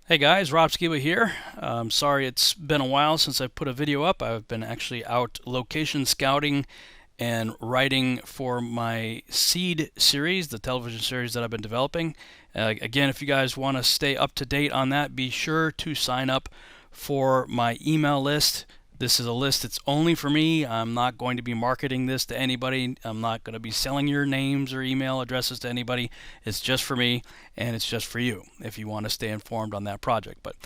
Hey guys, Rob Skiba here. Sorry it's been a while since I put a video up. I've been actually out location scouting and writing for my Seed series, the television series that I've been developing. Again, if you guys want to stay up to date on that, be sure to sign up for my email list. This is a list that's only for me. I'm not going to be marketing this to anybody. I'm not going to be selling your names or email addresses to anybody. It's just for me, and it's just for you if you want to stay informed on that project. But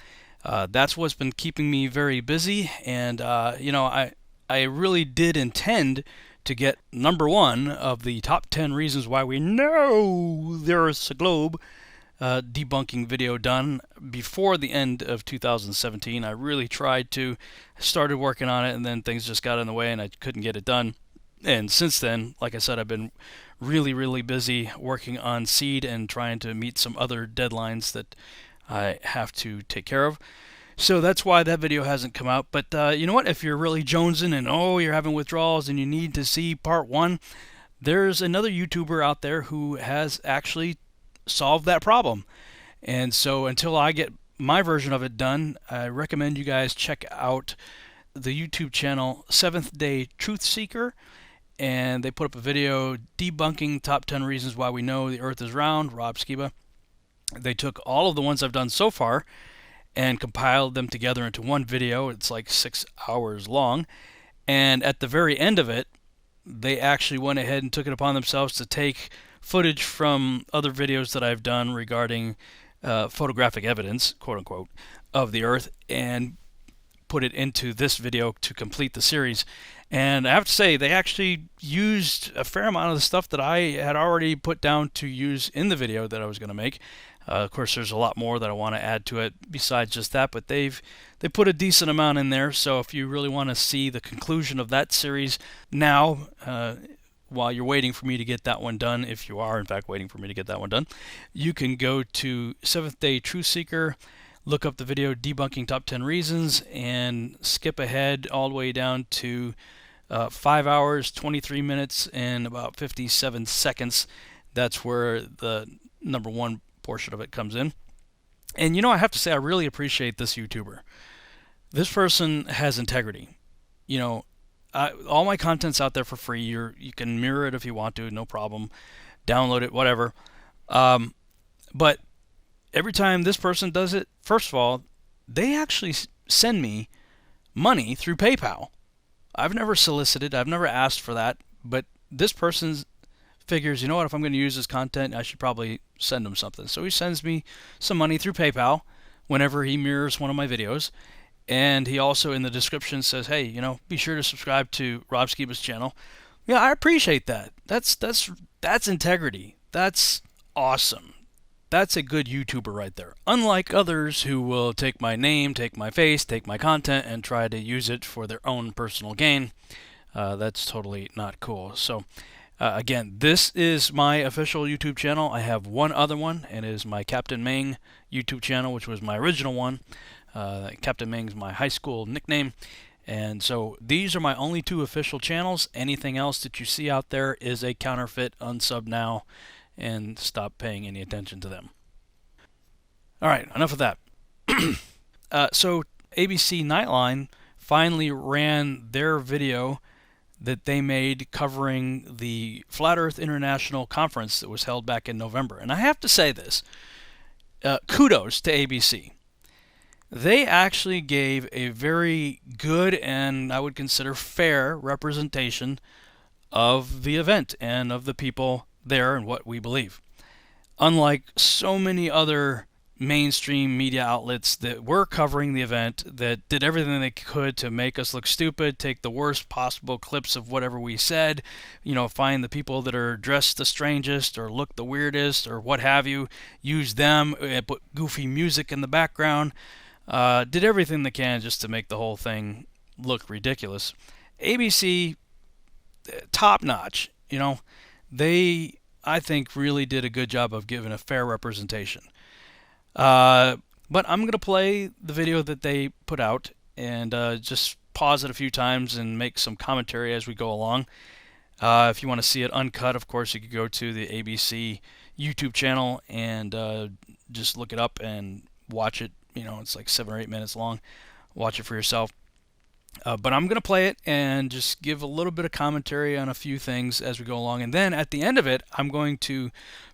that's what's been keeping me very busy, and I really did intend to get number one of the top 10 reasons why we know there's a globe debunking video done before the end of 2017. I really tried to, started working on it, and then things just got in the way and I couldn't get it done. And since then, like I said, I've been really busy working on Seed and trying to meet some other deadlines that I have to take care of. So that's why that video hasn't come out. But you know what? If you're really jonesing and you're having withdrawals and you need to see part one, there's another YouTuber out there who has actually solved that problem. And so until I get my version of it done, I recommend you guys check out the YouTube channel Seventh Day Truth Seeker. And they put up a video debunking top 10 reasons why we know the earth is round, Rob Skiba. They took all of the ones I've done so far and compiled them together into one video. It's like 6 hours long. And at the very end of it, they actually went ahead and took it upon themselves to take footage from other videos that I've done regarding photographic evidence, quote unquote, of the Earth and put it into this video to complete the series. And I have to say, they actually used a fair amount of the stuff that I had already put down to use in the video that I was going to make. Of course, there's a lot more that I want to add to it besides just that, but they put a decent amount in there. So if you really want to see the conclusion of that series now, while you're waiting for me to get that one done, if you are in fact waiting for me to get that one done, you can go to Seventh Day Truth Seeker, look up the video debunking top 10 reasons, and skip ahead all the way down to 5 hours, 23 minutes, and about 57 seconds. That's where the number one portion of it comes in. And I have to say, I really appreciate this YouTuber. This person has integrity. All my content's out there for free. You can mirror it if you want to, no problem. Download it, whatever. But every time this person does it, first of all, they actually send me money through PayPal. I've never solicited, I've never asked for that, but this person figures, if I'm going to use this content, I should probably send him something. So he sends me some money through PayPal whenever he mirrors one of my videos. And he also in the description says, hey, be sure to subscribe to Rob Skiba's channel. Yeah, I appreciate that. That's integrity. That's awesome. That's a good YouTuber right there. Unlike others who will take my name, take my face, take my content, and try to use it for their own personal gain. That's totally not cool. So, again, this is my official YouTube channel. I have one other one, and it is my cptmang YouTube channel, which was my original one. cptmang's my high school nickname. And so these are my only two official channels. Anything else that you see out there is a counterfeit. Unsub now and stop paying any attention to them. All right, enough of that. So ABC Nightline finally ran their video that they made covering the Flat Earth International Conference that was held back in November. And I have to say this, kudos to ABC. They actually gave a very good and I would consider fair representation of the event and of the people there and what we believe. Unlike so many other mainstream media outlets that were covering the event, that did everything they could to make us look stupid, take the worst possible clips of whatever we said, find the people that are dressed the strangest or look the weirdest or what have you, use them, put goofy music in the background, did everything they can just to make the whole thing look ridiculous. ABC, top notch, they, I think, really did a good job of giving a fair representation. But I'm going to play the video that they put out and just pause it a few times and make some commentary as we go along. If you want to see it uncut, of course, you could go to the ABC YouTube channel and just look it up and watch it it's like 7 or 8 minutes long. Watch it for yourself. But I'm going to play it and just give a little bit of commentary on a few things as we go along. And then at the end of it, I'm going to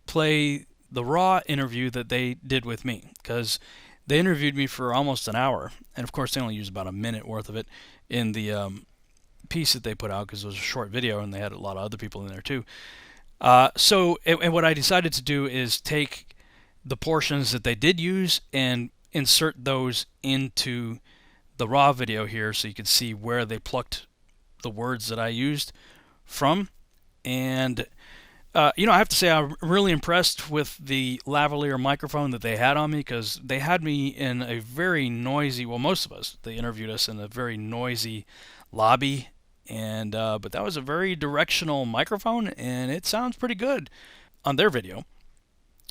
play the raw interview that they did with me, because they interviewed me for almost an hour. And of course, they only used about a minute worth of it in the piece that they put out, because it was a short video and they had a lot of other people in there too. So what I decided to do is take the portions that they did use and insert those into the raw video here, so you can see where they plucked the words that I used from. And I have to say I'm really impressed with the lavalier microphone that they had on me, because they had me in a very noisy, well, most of us, they interviewed us in a very noisy lobby, and but that was a very directional microphone, and it sounds pretty good on their video.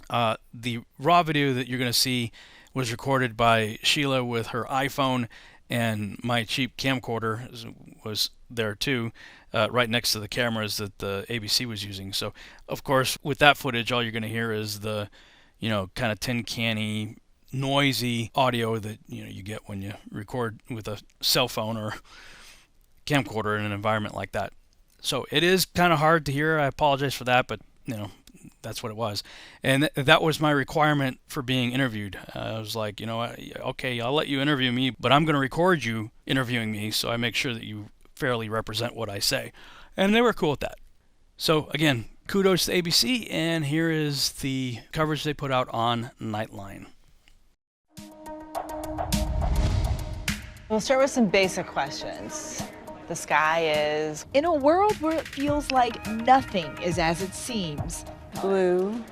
The raw video that you're going to see was recorded by Sheila with her iPhone, and my cheap camcorder was there too, right next to the cameras that the ABC was using. So, of course, with that footage, all you're going to hear is the, kind of tin canny, noisy audio that you get when you record with a cell phone or camcorder in an environment like that. So it is kind of hard to hear. I apologize for that, but that's what it was. And that was my requirement for being interviewed. I was like, okay, I'll let you interview me, but I'm going to record you interviewing me, so I make sure that you fairly represent what I say. And they were cool with that. So again, kudos to ABC, and here is the coverage they put out on Nightline. We'll start with some basic questions. The sky is in a world where it feels like nothing is as it seems. blue.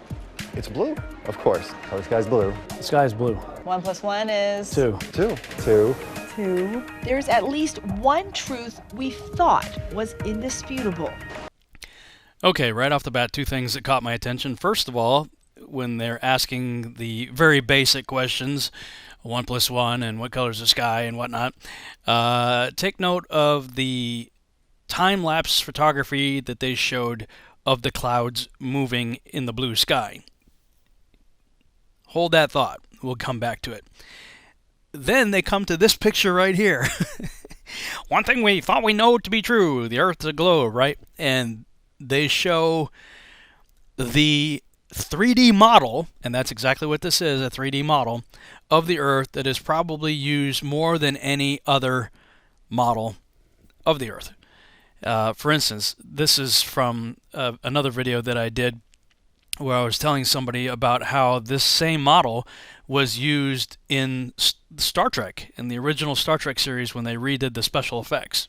It's blue, of course. Oh, the sky's blue. The sky's blue. 1 + 1 is 2. 2. 2. 2. There's at least one truth we thought was indisputable. Okay, right off the bat, two things that caught my attention. First of all, when they're asking the very basic questions, 1 + 1 and what color is the sky and whatnot, take note of the time-lapse photography that they showed of the clouds moving in the blue sky. Hold that thought. We'll come back to it. Then they come to this picture right here. One thing we thought we know to be true, the Earth's a globe, right? And they show the 3D model, and that's exactly what this is, a 3D model of the Earth that is probably used more than any other model of the Earth. For instance, this is from another video that I did where I was telling somebody about how this same model was used in Star Trek, in the original Star Trek series when they redid the special effects.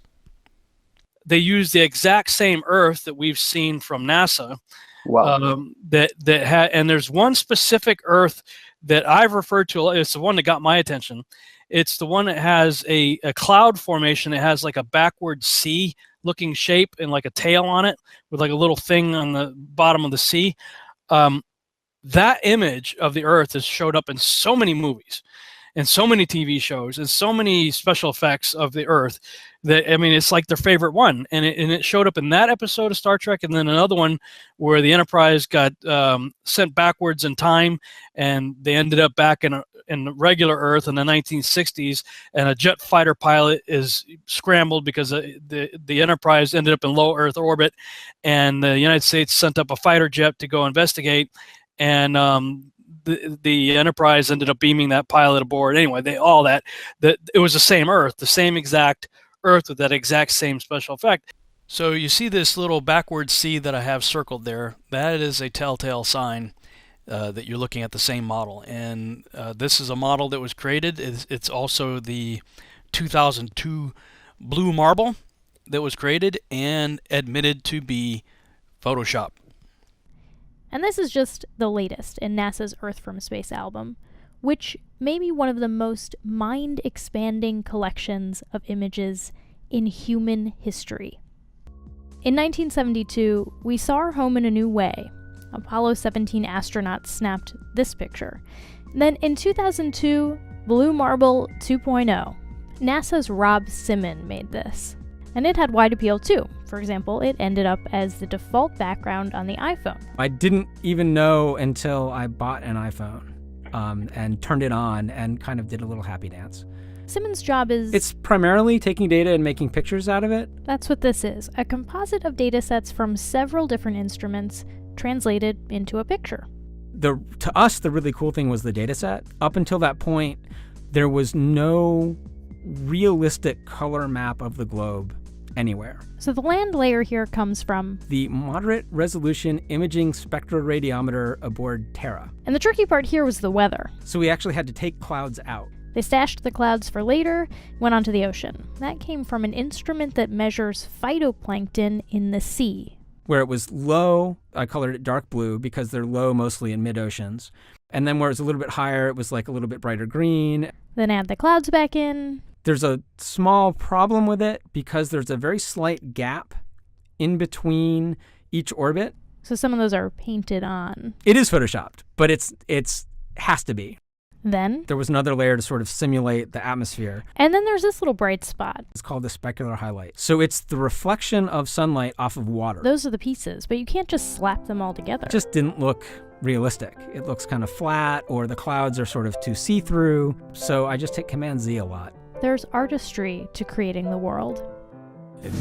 They used the exact same Earth that we've seen from NASA. Wow. And there's one specific Earth that I've referred to. It's the one that got my attention. It's the one that has a cloud formation. It has like a backward C looking shape and like a tail on it with like a little thing on the bottom of the sea. That image of the Earth has showed up in so many movies and so many TV shows and so many special effects of the Earth that, I mean, it's like their favorite one. And it showed up in that episode of Star Trek, and then another one where the Enterprise got sent backwards in time, and they ended up back in regular Earth in the 1960s, and a jet fighter pilot is scrambled because the Enterprise ended up in low Earth orbit, and the United States sent up a fighter jet to go investigate, and the Enterprise ended up beaming that pilot aboard. Anyway, it was the same Earth, the same exact Earth with that exact same special effect. So you see this little backward C that I have circled there. That is a telltale sign that you're looking at the same model. And this is a model that was created. It's also the 2002 blue marble that was created and admitted to be Photoshop. And this is just the latest in NASA's Earth from Space album, which may be one of the most mind-expanding collections of images in human history. In 1972, we saw our home in a new way. Apollo 17 astronauts snapped this picture. Then in 2002, Blue Marble 2.0, NASA's Rob Simon made this. And it had wide appeal too. For example, it ended up as the default background on the iPhone. I didn't even know until I bought an iPhone and turned it on and kind of did a little happy dance. Simmons' job is... It's primarily taking data and making pictures out of it. That's what this is, a composite of data sets from several different instruments translated into a picture. To us, the really cool thing was the data set. Up until that point, there was no realistic color map of the globe anywhere. So the land layer here comes from the Moderate Resolution Imaging Spectroradiometer aboard Terra. And the tricky part here was the weather. So we actually had to take clouds out. They stashed the clouds for later, went onto the ocean. That came from an instrument that measures phytoplankton in the sea. Where it was low, I colored it dark blue because they're low mostly in mid-oceans. And then where it was a little bit higher, it was like a little bit brighter green. Then add the clouds back in. There's a small problem with it because there's a very slight gap in between each orbit. So some of those are painted on. It is photoshopped, but it's has to be. Then there was another layer to sort of simulate the atmosphere. And then there's this little bright spot. It's called the specular highlight. So it's the reflection of sunlight off of water. Those are the pieces, but you can't just slap them all together. It just didn't look realistic. It looks kind of flat, or the clouds are sort of too see-through. So I just hit Command Z a lot. There's artistry to creating the world.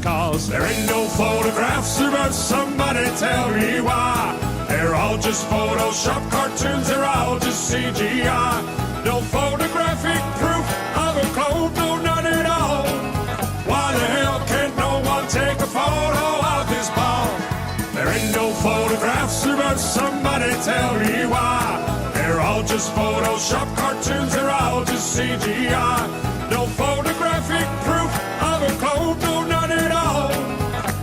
Cause there ain't no photographs, but somebody tell me why. They're all just Photoshop cartoons, they're all just CGI. No photographic proof of a globe, no none at all. Why the hell can't no one take a photo of this ball? There ain't no photographs, but somebody tell me why. They're all just Photoshop cartoons, they're all just CGI. No photographic proof of a globe, no none at all.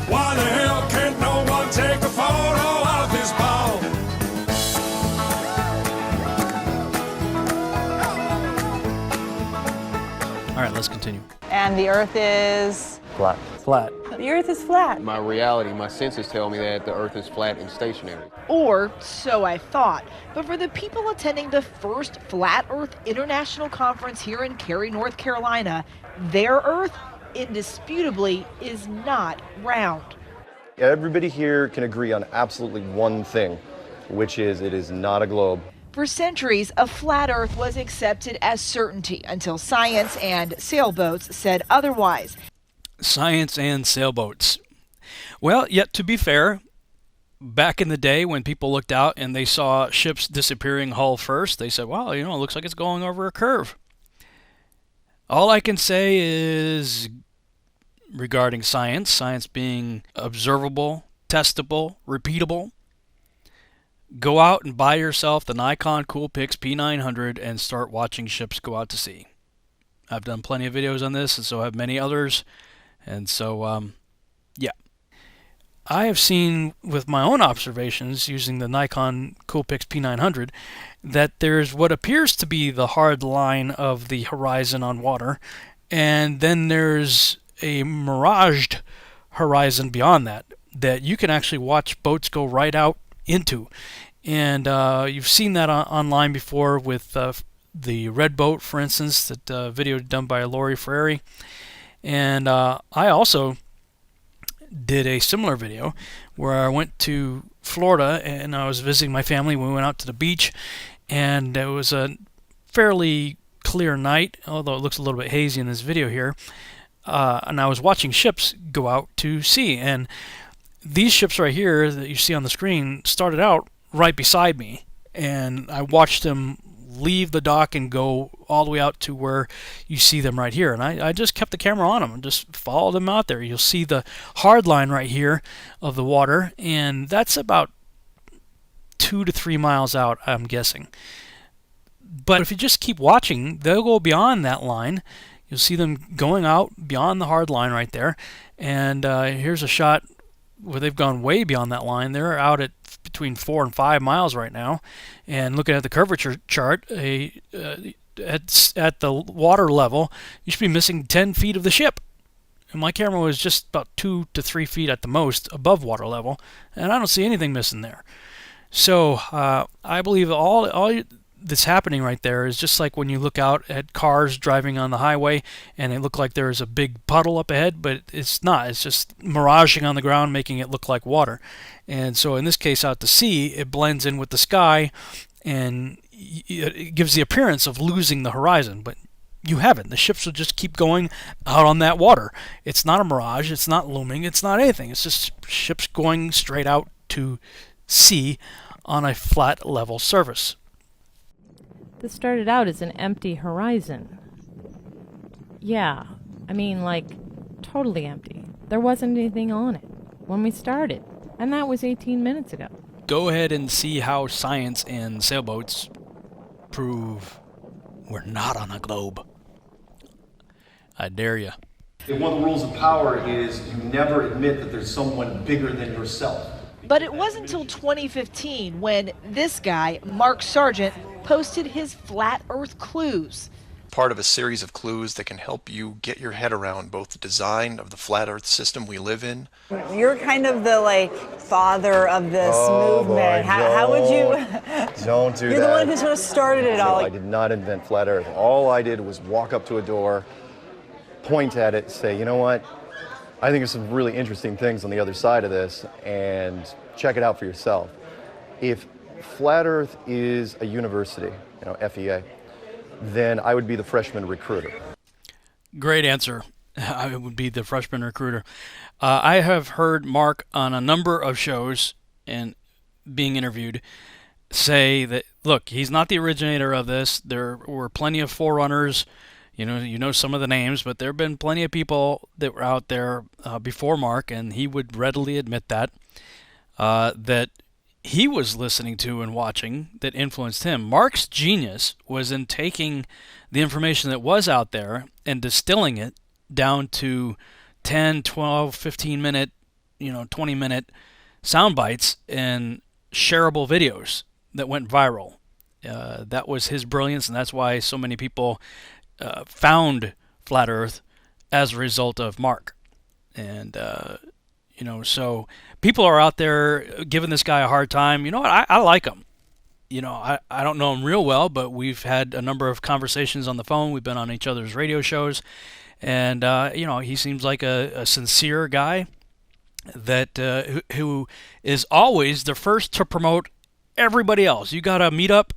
Why the hell can't no one take a photo of this ball? All right, let's continue. And the Earth is... Flat. Flat. The Earth is flat. My reality, my senses tell me that the Earth is flat and stationary. Or so I thought. But for the people attending the first Flat Earth International Conference here in Cary, North Carolina, their Earth indisputably is not round. Everybody here can agree on absolutely one thing, which is it is not a globe. For centuries, a flat Earth was accepted as certainty until science and sailboats said otherwise. Science and sailboats. Well, yet to be fair, back in the day when people looked out and they saw ships disappearing hull first, they said, well, it looks like it's going over a curve. All I can say is regarding science being observable, testable, repeatable, go out and buy yourself the Nikon Coolpix P900 and start watching ships go out to sea. I've done plenty of videos on this, and so have many others. And so, yeah. I have seen with my own observations using the Nikon Coolpix P900 that there's what appears to be the hard line of the horizon on water, and then there's a miraged horizon beyond that you can actually watch boats go right out into. And you've seen that online before with the Red Boat, for instance, that video done by Lori Frary. And I also did a similar video where I went to Florida and I was visiting my family. We went out to the beach, and it was a fairly clear night, although it looks a little bit hazy in this video here. And I was watching ships go out to sea, and these ships right here that you see on the screen started out right beside me, and I watched them leave the dock and go all the way out to where you see them right here. And I just kept the camera on them and just followed them out there. You'll see the hard line right here of the water, and that's about 2 to 3 miles out, I'm guessing. But if you just keep watching, they'll go beyond that line. You'll see them going out beyond the hard line right there. And here's a shot where they've gone way beyond that line. They're out at between 4 and 5 miles right now. And looking at the curvature chart, at the water level, you should be missing 10 feet of the ship. And my camera was just about 2 to 3 feet at the most above water level, and I don't see anything missing there. So I believe all that's happening right there is just like when you look out at cars driving on the highway and it look like there's a big puddle up ahead, but it's not. It's just miraging on the ground, making it look like water. And so in this case, out to sea, it blends in with the sky, and it gives the appearance of losing the horizon, but you haven't. The ships will just keep going out on that water. It's not a mirage, it's not looming, it's not anything. It's just ships going straight out to sea on a flat, level surface. This started out as an empty horizon. Yeah, I mean, like, totally empty. There wasn't anything on it when we started, and that was 18 minutes ago. Go ahead and see how science and sailboats prove we're not on a globe. I dare you. One of the rules of power is you never admit that there's someone bigger than yourself. But it wasn't until 2015 when this guy, Mark Sargent, posted his flat earth clues. Part of a series of clues that can help you get your head around both the design of the flat earth system we live in. You're kind of the father of this movement. Boy, how would you? Don't do that. You're the one who sort of started it all. I did not invent flat earth. All I did was walk up to a door, point at it, say, you know what? I think there's some really interesting things on the other side of this, and check it out for yourself. If flat earth is a university, FEA, then I would be the freshman recruiter. Great answer. I would be the freshman recruiter. I have heard Mark on a number of shows and being interviewed say that, look, he's not the originator of this. There were plenty of forerunners. You know some of the names, but there have been plenty of people that were out there before Mark, and he would readily admit that he was listening to and watching that influenced him. Mark's genius was in taking the information that was out there and distilling it down to 10, 12, 15 minute, 20 minute sound bites and shareable videos that went viral. That was his brilliance, and that's why so many people found Flat Earth as a result of Mark. And so people are out there giving this guy a hard time. You know what? I like him. I don't know him real well, but we've had a number of conversations on the phone. We've been on each other's radio shows. And, he seems like a sincere guy that who is always the first to promote everybody else. You got a meetup?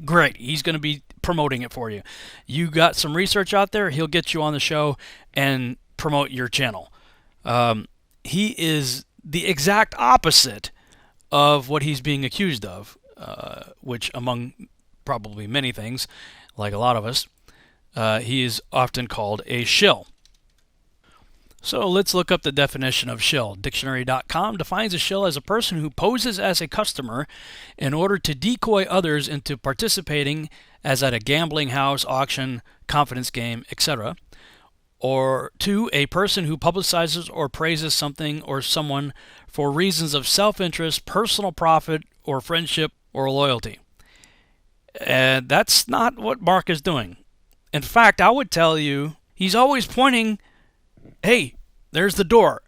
Great. He's going to be promoting it for you. You got some research out there? He'll get you on the show and promote your channel. He is the exact opposite of what he's being accused of, which among probably many things, like a lot of us, he is often called a shill. So let's look up the definition of shill. Dictionary.com defines a shill as a person who poses as a customer in order to decoy others into participating as at a gambling house, auction, confidence game, etc. Or 2, a person who publicizes or praises something or someone for reasons of self-interest, personal profit, or friendship or loyalty. And that's not what Mark is doing. In fact, I would tell you, he's always pointing, hey, there's the door.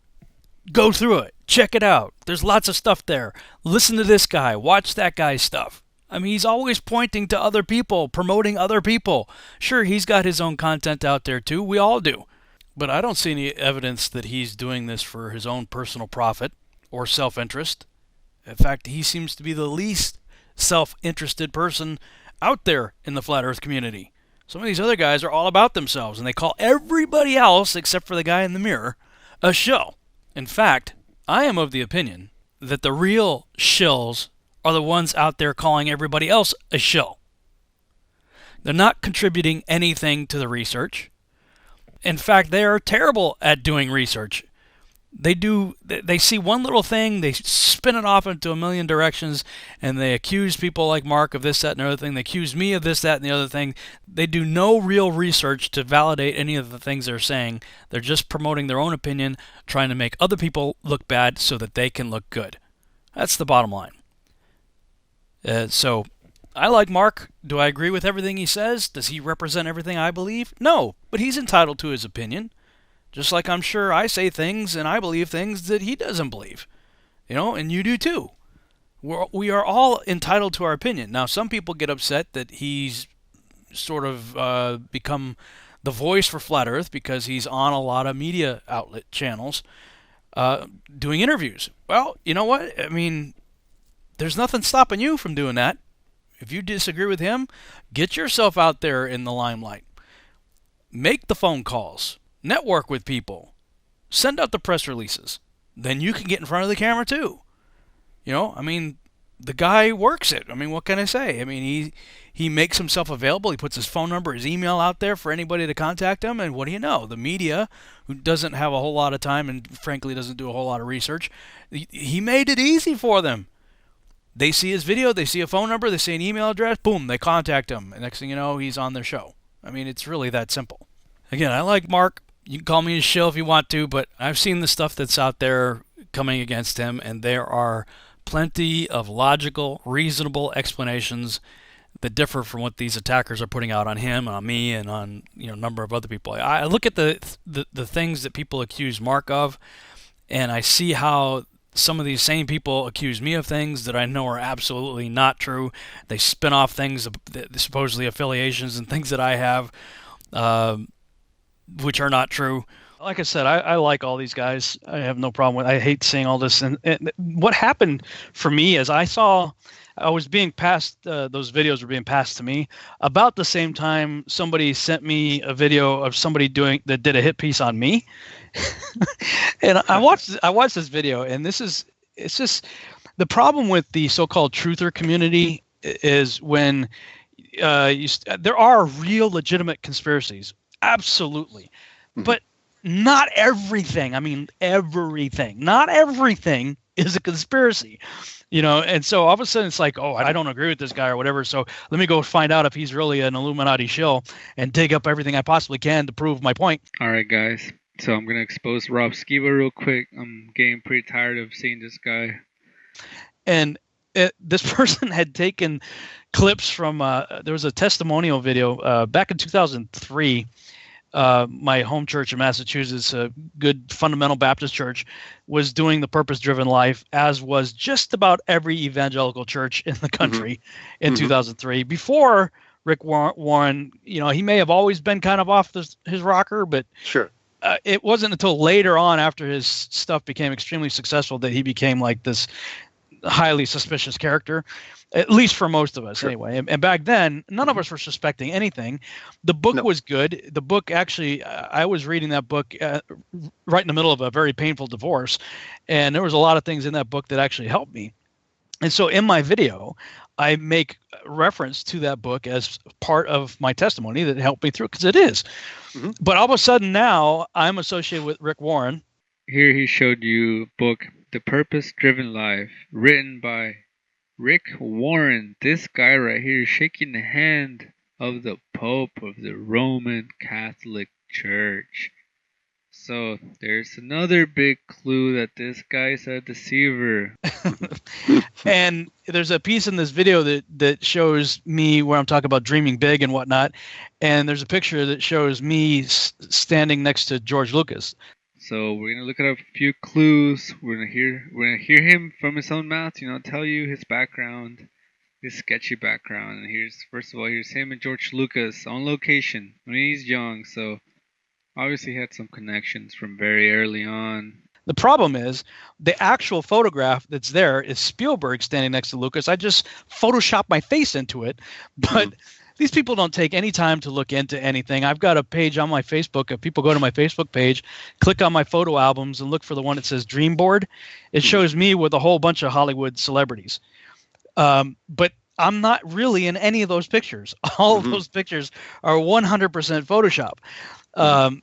Go through it. Check it out. There's lots of stuff there. Listen to this guy. Watch that guy's stuff. I mean, he's always pointing to other people, promoting other people. Sure, he's got his own content out there too. We all do. But I don't see any evidence that he's doing this for his own personal profit or self-interest. In fact, he seems to be the least self-interested person out there in the Flat Earth community. Some of these other guys are all about themselves, and they call everybody else, except for the guy in the mirror, a shill. In fact, I am of the opinion that the real shills are the ones out there calling everybody else a shill. They're not contributing anything to the research. In fact, they are terrible at doing research. They see one little thing, they spin it off into a million directions, and they accuse people like Mark of this, that, and the other thing. They accuse me of this, that, and the other thing. They do no real research to validate any of the things they're saying. They're just promoting their own opinion, trying to make other people look bad so that they can look good. That's the bottom line. So, I like Mark. Do I agree with everything he says? Does he represent everything I believe? No, but he's entitled to his opinion. Just like I'm sure I say things and I believe things that he doesn't believe. And you do too. We are all entitled to our opinion. Now, some people get upset that he's sort of become the voice for Flat Earth because he's on a lot of media outlet channels doing interviews. Well, you know what? I mean, there's nothing stopping you from doing that. If you disagree with him, get yourself out there in the limelight. Make the phone calls. Network with people. Send out the press releases. Then you can get in front of the camera too. You know, I mean, the guy works it. I mean, what can I say? I mean, he makes himself available. He puts his phone number, his email out there for anybody to contact him. And what do you know? The media, who doesn't have a whole lot of time and frankly doesn't do a whole lot of research, he made it easy for them. They see his video, they see a phone number, they see an email address, boom, they contact him. And next thing you know, he's on their show. I mean, it's really that simple. Again, I like Mark. You can call me a shill if you want to, but I've seen the stuff that's out there coming against him, and there are plenty of logical, reasonable explanations that differ from what these attackers are putting out on him, on me, and on a number of other people. I look at the things that people accuse Mark of, and I see how some of these same people accuse me of things that I know are absolutely not true. They spin off things, supposedly affiliations and things that I have, which are not true. Like I said, I like all these guys. I have no problem with it. I hate seeing all this. And what happened for me is I was being passed, those videos were being passed to me. About the same time, somebody sent me a video of somebody that did a hit piece on me. And I watched this video, and it's just the problem with the so-called truther community is when there are real legitimate conspiracies. Absolutely. But not everything. I mean, everything. Not everything is a conspiracy, and so all of a sudden it's like, oh, I don't agree with this guy or whatever. So let me go find out if he's really an Illuminati shill and dig up everything I possibly can to prove my point. All right, guys. So I'm going to expose Rob Skiba real quick. I'm getting pretty tired of seeing this guy. And this person had taken clips from, there was a testimonial video back in 2003. My home church in Massachusetts, a good fundamental Baptist church, was doing the purpose-driven life, as was just about every evangelical church in the country in 2003. Before Rick Warren, he may have always been kind of off his rocker, but sure. It wasn't until later on, after his stuff became extremely successful, that he became like this highly suspicious character, at least for most of us anyway. And back then, none of us were suspecting anything. The book was good. The book, actually, I was reading that book right in the middle of a very painful divorce, and there was a lot of things in that book that actually helped me. And so in my video, I make reference to that book as part of my testimony that helped me through, because it is. But all of a sudden now I'm associated with Rick Warren. Here he showed you a book, The Purpose-Driven Life, written by Rick Warren. This guy right here shaking the hand of the Pope of the Roman Catholic Church. So there's another big clue that this guy's a deceiver. And there's a piece in this video that shows me where I'm talking about dreaming big and whatnot. And there's a picture that shows me standing next to George Lucas. So we're gonna look at a few clues. We're gonna hear him from his own mouth, tell you his background, his sketchy background. And here's him and George Lucas on location when he's young. So obviously he had some connections from very early on. The problem is the actual photograph that's there is Spielberg standing next to Lucas. I just photoshopped my face into it, but these people don't take any time to look into anything. I've got a page on my Facebook. If people go to my Facebook page, click on my photo albums and look for the one that says Dream Board, it shows me with a whole bunch of Hollywood celebrities. But I'm not really in any of those pictures. All of those pictures are 100% Photoshop.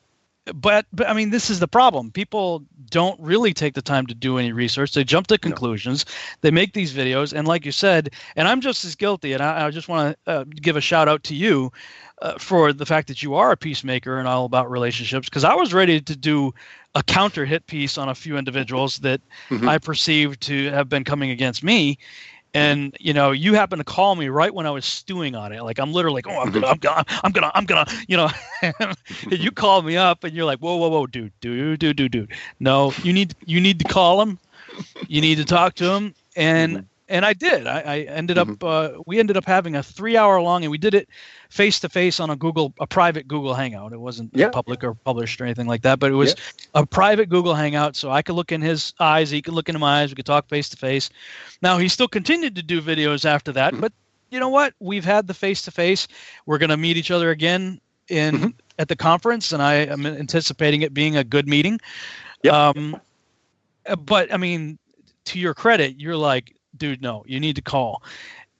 But I mean, this is the problem. People don't really take the time to do any research. They jump to conclusions. They make these videos. And like you said, and I'm just as guilty, and I just want to give a shout out to you for the fact that you are a peacemaker and all about relationships, because I was ready to do a counter hit piece on a few individuals that I perceived to have been coming against me. And, you happened to call me right when I was stewing on it. Like, I'm literally like, oh, I'm gonna, and you called me up and you're like, whoa, dude. No, you need to call him. You need to talk to him. And I did. I ended up, we ended up having a 3-hour long, and we did it face to face on a private Google Hangout. It wasn't public or published or anything like that, but it was a private Google Hangout. So I could look in his eyes. He could look into my eyes. We could talk face to face. Now, he still continued to do videos after that, but you know what? We've had the face-to-face. We're going to meet each other again at the conference, and I am anticipating it being a good meeting. Yep. But, I mean, to your credit, you're like, dude, no, you need to call.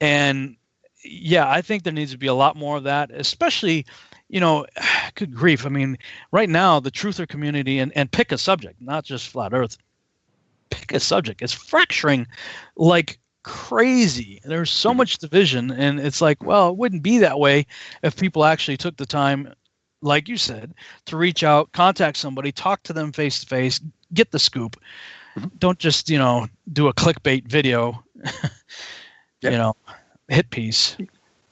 And, yeah, I think there needs to be a lot more of that, especially, you know, good grief. I mean, right now, the truther community, and pick a subject, not just flat Earth, pick a subject. It's fracturing like crazy. There's so much division, and it's like, well, it wouldn't be that way if people actually took the time, like you said, to reach out, contact somebody, talk to them face to face, get the scoop. Don't just, you know, do a clickbait video, you know, hit piece.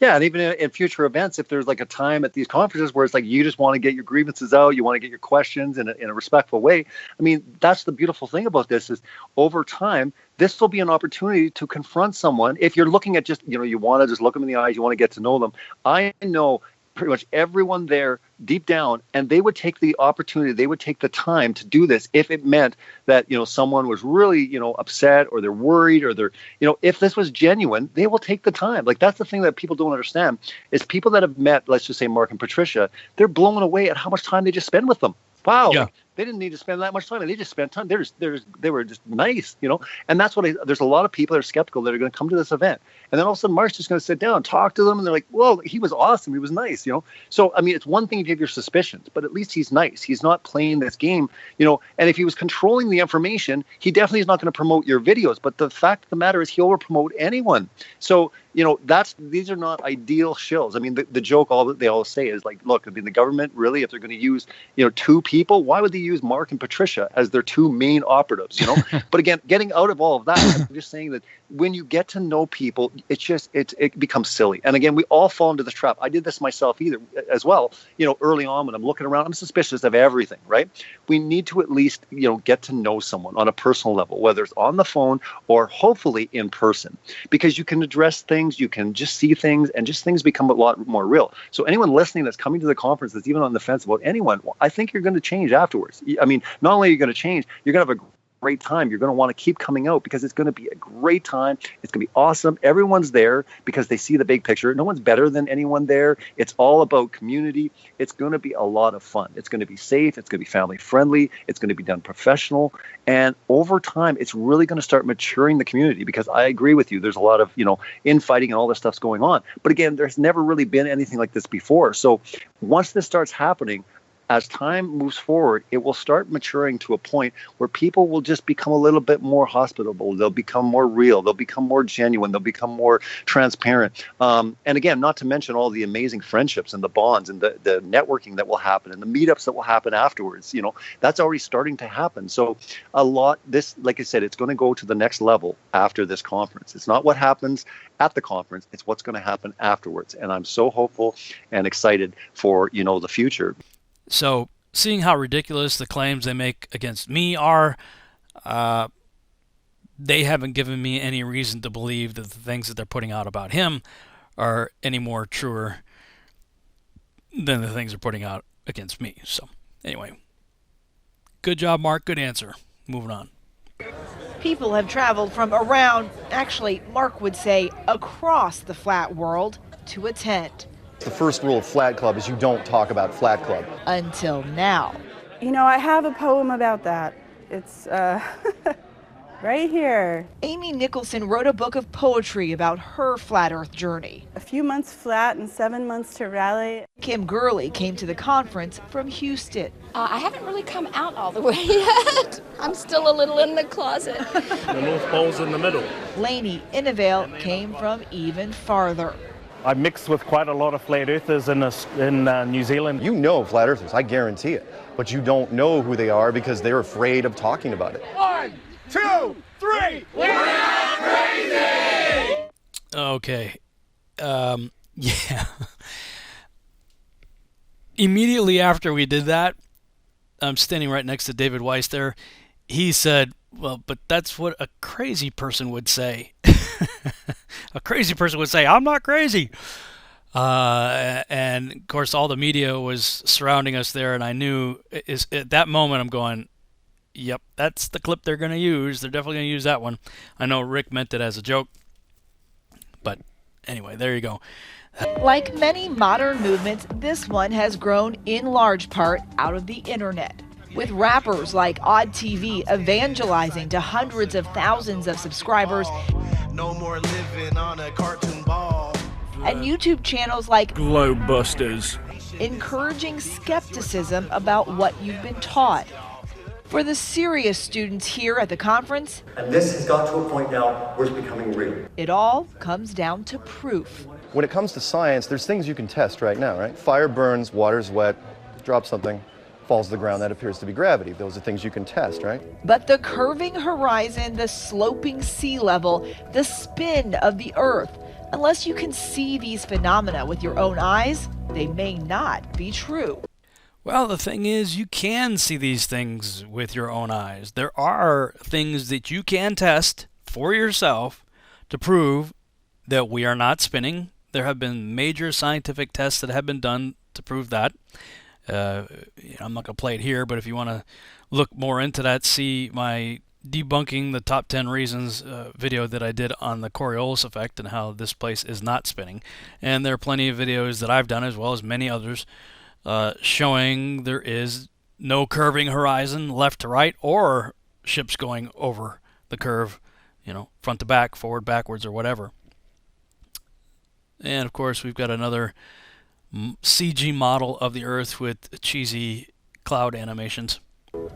Yeah, and even in future events, if there's like a time at these conferences where it's like you just want to get your grievances out, you want to get your questions in a respectful way. I mean, that's the beautiful thing about this is over time, this will be an opportunity to confront someone. If you're looking at just, you know, you want to just look them in the eyes, you want to get to know them. I know pretty much everyone there deep down, and they would take the opportunity, they would take the time to do this if it meant that, you know, someone was really, you know, upset or they're worried or they're, you know, if this was genuine, they will take the time. Like, that's the thing that people don't understand is people that have met, let's just say Mark and Patricia, they're blown away at how much time they just spend with them. Wow. Yeah. Like, they didn't need to spend that much time. They just spent time. They were just nice, you know. And that's what there's a lot of people that are skeptical that are going to come to this event. And then all of a sudden, Mark's just going to sit down, talk to them, and they're like, well, he was awesome. He was nice, you know. So, I mean, it's one thing if you have your suspicions, but at least he's nice. He's not playing this game, you know. And if he was controlling the information, he definitely is not going to promote your videos. But the fact of the matter is he'll promote anyone. So, you know, these are not ideal shills. I mean, the joke they all say is like, look, I mean, the government really, if they're going to use, you know, two people, why would they use Mark and Patricia as their two main operatives, you know? But again, getting out of all of that, I'm just saying that when you get to know people, it becomes silly. And again, we all fall into this trap. I did this myself as well, you know, early on when I'm looking around, I'm suspicious of everything, right? We need to at least, you know, get to know someone on a personal level, whether it's on the phone or hopefully in person, because you can address things, you can just see things, and just things become a lot more real. So anyone listening that's coming to the conference that's even on the fence about anyone, well, I think you're going to change afterwards. I mean, not only are you going to change, you're going to have a great time. You're going to want to keep coming out because it's going to be a great time. It's going to be awesome. Everyone's there because they see the big picture. No one's better than anyone there. It's all about community. It's going to be a lot of fun. It's going to be safe. It's going to be family friendly. It's going to be done professional. And over time, it's really going to start maturing the community because I agree with you. There's a lot of, you know, infighting and all this stuff's going on. But again, there's never really been anything like this before. So once this starts happening, as time moves forward, it will start maturing to a point where people will just become a little bit more hospitable. They'll become more real. They'll become more genuine. They'll become more transparent. And again, not to mention all the amazing friendships and the bonds and the networking that will happen and the meetups that will happen afterwards. You know, that's already starting to happen. So like I said, it's going to go to the next level after this conference. It's not what happens at the conference. It's what's going to happen afterwards. And I'm so hopeful and excited for, you know, the future. So, seeing how ridiculous the claims they make against me are, they haven't given me any reason to believe that the things that they're putting out about him are any more truer than the things they're putting out against me. So, anyway, good job, Mark. Good answer. Moving on. People have traveled from around, actually, Mark would say, across the flat world to attend. The first rule of Flat Club is you don't talk about Flat Club. Until now. You know, I have a poem about that. It's right here. Amy Nicholson wrote a book of poetry about her flat earth journey. A few months flat and 7 months to rally. Kim Gurley came to the conference from Houston. I haven't really come out all the way yet. I'm still a little in the closet. The North Pole's in the middle. Lainey Innevale came from even farther. I mixed with quite a lot of flat earthers in New Zealand. You know flat earthers, I guarantee it. But you don't know who they are because they're afraid of talking about it. 1, 2, 3. We're not crazy! Okay. Yeah. Immediately after we did that, I'm standing right next to David Weiss there. He said, well, but that's what a crazy person would say. A crazy person would say, I'm not crazy. And, of course, all the media was surrounding us there, and I knew at that moment I'm going, yep, that's the clip they're going to use. They're definitely going to use that one. I know Rick meant it as a joke, but Anyway, there you go. Like many modern movements, this one has grown in large part out of the internet, with rappers like Odd TV evangelizing to hundreds of thousands of subscribers. No more living on a cartoon ball. And YouTube channels like Globebusters encouraging skepticism about what you've been taught. For the serious students here at the conference, And this has got to a point now where it's becoming real. it all comes down to proof. When it comes to science, there's things you can test right now, right? Fire burns, water's wet, drop something, falls to the ground, that appears to be gravity. Those are things you can test, right? But the curving horizon, the sloping sea level, the spin of the Earth, unless you can see these phenomena with your own eyes, they may not be true. Well, the thing is, you can see these things with your own eyes. There are things that you can test for yourself to prove that we are not spinning. There have been major scientific tests that have been done to prove that. I'm not going to play it here, but if you want to look more into that, see my debunking the top 10 reasons video that I did on the Coriolis effect and how this place is not spinning. And there are plenty of videos that I've done, as well as many others, showing there is no curving horizon left to right, or ships going over the curve, front to back, forward, backwards, or whatever. And of course, we've got another CG model of the Earth with cheesy cloud animations.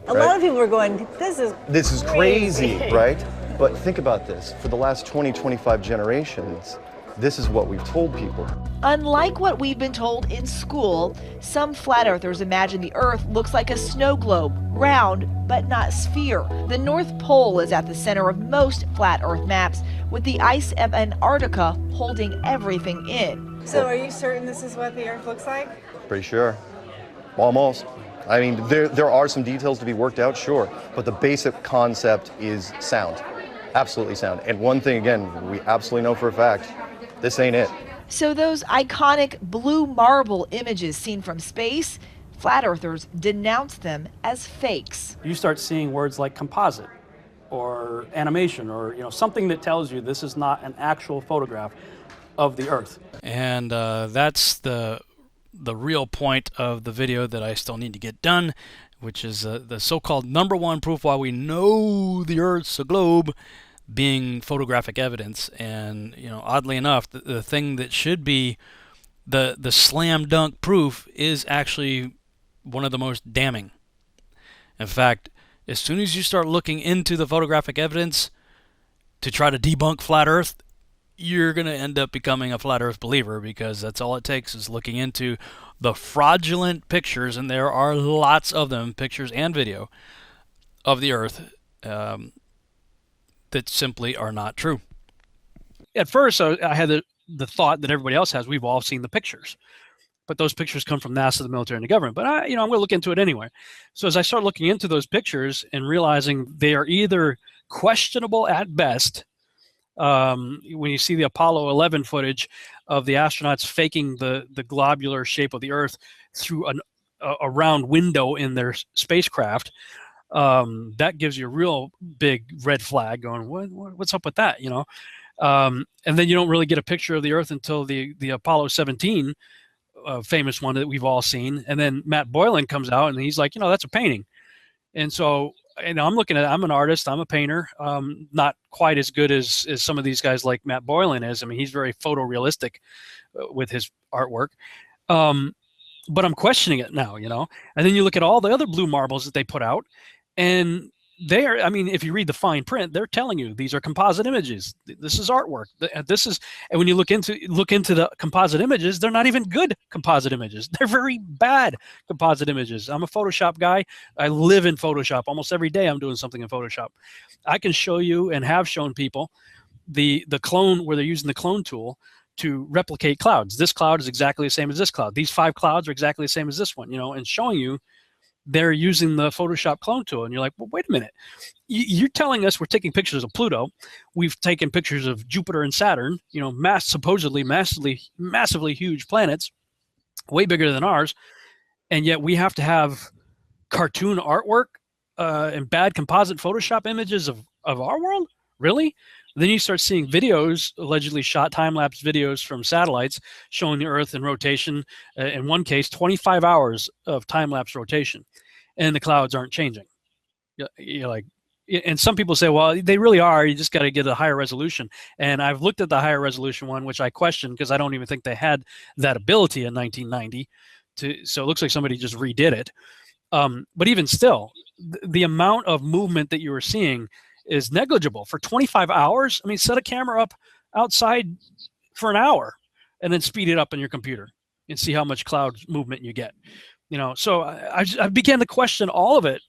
A lot of people are going, this is crazy, right? But think about this. For the last 20, 25 generations, this is what we've told people. Unlike what we've been told in school, some flat earthers imagine the Earth looks like a snow globe, round but not sphere. The North Pole is at the center of most flat Earth maps, with the ice of Antarctica holding everything in. So are you certain this is what the Earth looks like? Pretty sure. Almost. I mean, there are some details to be worked out, sure, but the basic concept is sound. Absolutely sound. And one thing, again, we absolutely know for a fact, this ain't it. So those iconic blue marble images seen from space, flat earthers denounce them as fakes. You start seeing words like composite or animation, or something that tells you this is not an actual photograph of the Earth. And that's the real point of the video that I still need to get done, which is the so-called #1 proof why we know the Earth's a globe, being photographic evidence. And oddly enough, the thing that should be the slam dunk proof is actually one of the most damning. In fact, as soon as you start looking into the photographic evidence to try to debunk flat Earth, you're going to end up becoming a flat Earth believer, because that's all it takes is looking into the fraudulent pictures, and there are lots of them, pictures and video, of the Earth that simply are not true. At first, I had the thought that everybody else has. We've all seen the pictures. But those pictures come from NASA, the military, and the government. But I'm going to look into it anyway. So as I start looking into those pictures and realizing they are either questionable at best, when you see the Apollo 11 footage of the astronauts faking the globular shape of the Earth through a round window in their spacecraft, that gives you a real big red flag going, what's up with that, and then you don't really get a picture of the Earth until the Apollo 17 famous one that we've all seen. And then Matt Boylan comes out and he's like, that's a painting. And so, I'm looking at it, I'm an artist, I'm a painter, not quite as good as some of these guys like Matt Boylan is. I mean, he's very photorealistic with his artwork. But I'm questioning it now, and then you look at all the other blue marbles that they put out, and they are, if you read the fine print, they're telling you these are composite images. This is artwork. This is, and when you look into the composite images, they're not even good composite images. They're very bad composite images. I'm a Photoshop guy. I live in Photoshop. Almost every day I'm doing something in Photoshop. I can show you, and have shown people, the clone, where they're using the clone tool to replicate clouds. This cloud is exactly the same as this cloud. These 5 clouds are exactly the same as this one, and showing you they're using the Photoshop clone tool. And you're like, well, wait a minute. You're telling us we're taking pictures of Pluto. We've taken pictures of Jupiter and Saturn, supposedly massively huge planets, way bigger than ours. And yet we have to have cartoon artwork and bad composite Photoshop images of our world? Really? Then you start seeing videos, allegedly shot time-lapse videos from satellites showing the Earth in rotation. In one case, 25 hours of time-lapse rotation, and the clouds aren't changing. You're like, and some people say, well, they really are. You just got to get a higher resolution. And I've looked at the higher resolution one, which I question because I don't even think they had that ability in 1990. So it looks like somebody just redid it. But even still, the amount of movement that you were seeing is negligible for 25 hours. I mean, set a camera up outside for an hour and then speed it up on your computer and see how much cloud movement you get. So I began to question all of it.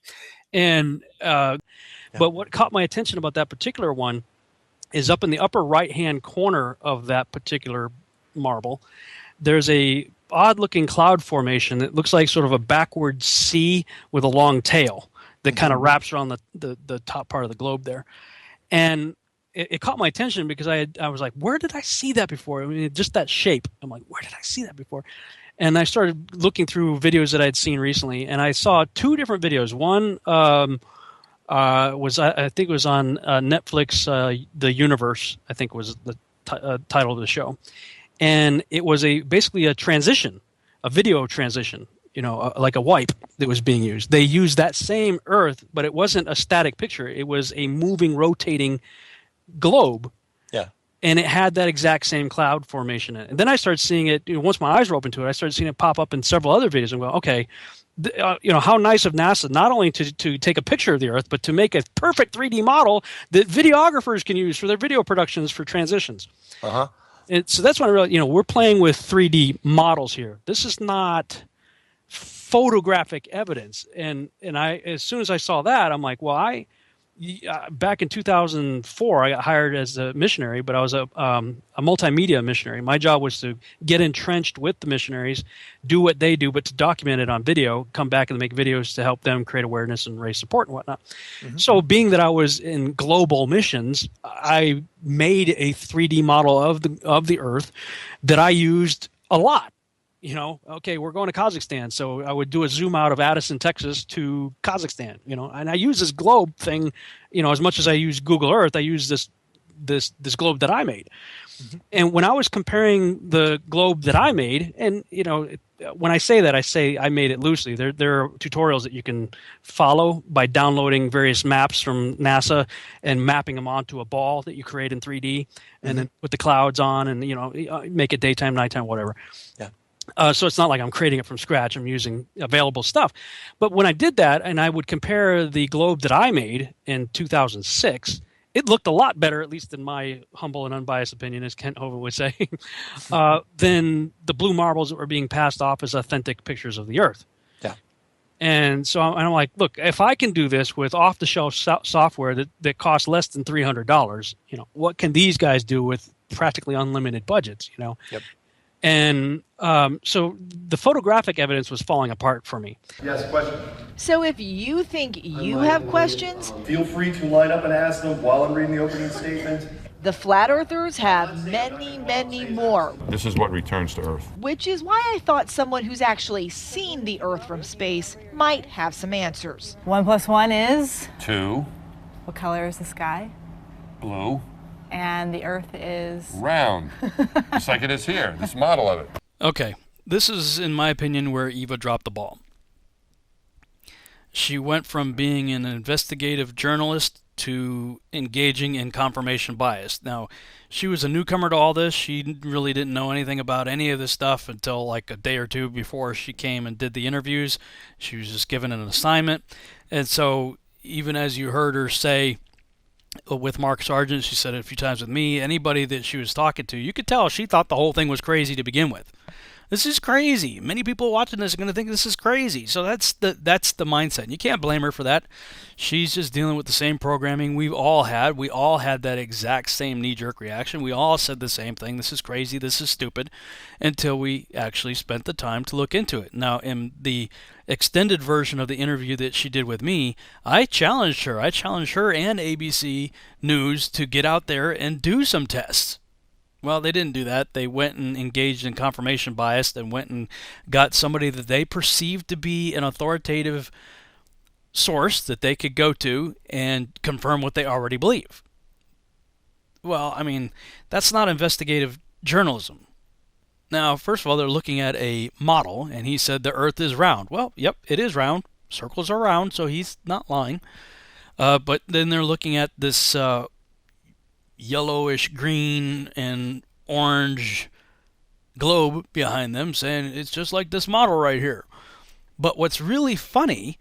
And but what caught my attention about that particular one is up in the upper right-hand corner of that particular marble, there's a odd-looking cloud formation that looks like sort of a backward C with a long tail that kind of wraps around the top part of the globe there. And it caught my attention because I was like, where did I see that before? I mean, just that shape. I'm like, where did I see that before? And I started looking through videos that I'd seen recently, and I saw two different videos. One was, I think it was on Netflix, The Universe, I think was the title of the show. And it was basically a transition, a video transition, like a wipe that was being used. They used that same Earth, but it wasn't a static picture. It was a moving, rotating globe. Yeah. And it had that exact same cloud formation in it. And then I started seeing it, once my eyes were open to it, I started seeing it pop up in several other videos and go, okay, how nice of NASA not only to take a picture of the Earth, but to make a perfect 3D model that videographers can use for their video productions for transitions. Uh-huh. And so that's when I realized, we're playing with 3D models here. This is not photographic evidence. And as soon as I saw that, I'm like, well, back in 2004, I got hired as a missionary, but I was a multimedia missionary. My job was to get entrenched with the missionaries, do what they do, but to document it on video, come back and make videos to help them create awareness and raise support and whatnot. Mm-hmm. So being that I was in global missions, I made a 3D model of the Earth that I used a lot. Okay, we're going to Kazakhstan. So I would do a zoom out of Addison, Texas to Kazakhstan, and I use this globe thing, as much as I use Google Earth, I use this globe that I made. Mm-hmm. And when I was comparing the globe that I made, and, when I say that, I say I made it loosely. There are tutorials that you can follow by downloading various maps from NASA and mapping them onto a ball that you create in 3D and then put the clouds on and, make it daytime, nighttime, whatever. Yeah. So it's not like I'm creating it from scratch. I'm using available stuff. But when I did that and I would compare the globe that I made in 2006, it looked a lot better, at least in my humble and unbiased opinion, as Kent Hovind would say, than the blue marbles that were being passed off as authentic pictures of the Earth. Yeah. And so I'm like, look, if I can do this with off-the-shelf software that costs less than $300, what can these guys do with practically unlimited budgets, Yep. And so the photographic evidence was falling apart for me. Yes, question. So if you think you have questions, Feel free to line up and ask them while I'm reading the opening statement. the flat earthers have many, many more. This is what returns to Earth. Which is why I thought someone who's actually seen the Earth from space might have some answers. 1 + 1 is? 2. What color is the sky? Blue. And the Earth is? Round. Just like it is here, this model of it. Okay, this is, in my opinion, where Eva dropped the ball. She went from being an investigative journalist to engaging in confirmation bias. Now, she was a newcomer to all this. She really didn't know anything about any of this stuff until like a day or two before she came and did the interviews. She was just given an assignment. And so even as you heard her say with Mark Sargent, she said it a few times with me, anybody that she was talking to, you could tell she thought the whole thing was crazy to begin with. This is crazy. Many people watching this are going to think this is crazy. So that's the mindset. And you can't blame her for that. She's just dealing with the same programming we've all had. We all had that exact same knee-jerk reaction. We all said the same thing. This is crazy. This is stupid. Until we actually spent the time to look into it. Now, in the extended version of the interview that she did with me, I challenged her. I challenged her and ABC News to get out there and do some tests. Well, they didn't do that. They went and engaged in confirmation bias and went and got somebody that they perceived to be an authoritative source that they could go to and confirm what they already believe. Well, I mean, that's not investigative journalism. Now, first of all, they're looking at a model, and he said the Earth is round. Well, yep, it is round. Circles are round, so he's not lying. But then they're looking at this yellowish green and orange globe behind them, saying it's just like this model right here. But what's really funny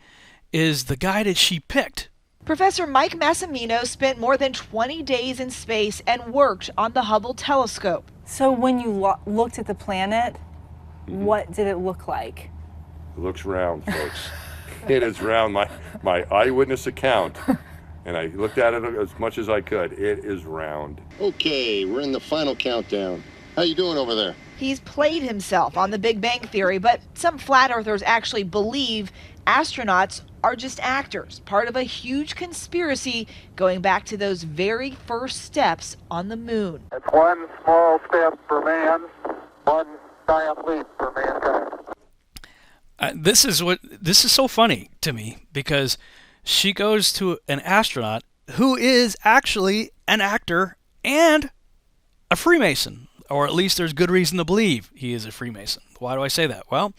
is the guy that she picked. Professor Mike Massimino spent more than 20 days in space and worked on the Hubble telescope. So when you looked at the planet, what did it look like? It looks round, folks. It is round. My eyewitness account, and I looked at it as much as I could. It is round. Okay, we're in the final countdown. How you doing over there? He's played himself on the Big Bang Theory, but some flat earthers actually believe astronauts are just actors, part of a huge conspiracy going back to those very first steps on the moon. It's one small step for man, one giant leap for mankind. This is so funny to me, because she goes to an astronaut who is actually an actor and a Freemason, or at least there's good reason to believe he is a Freemason. Why do I say that? Well,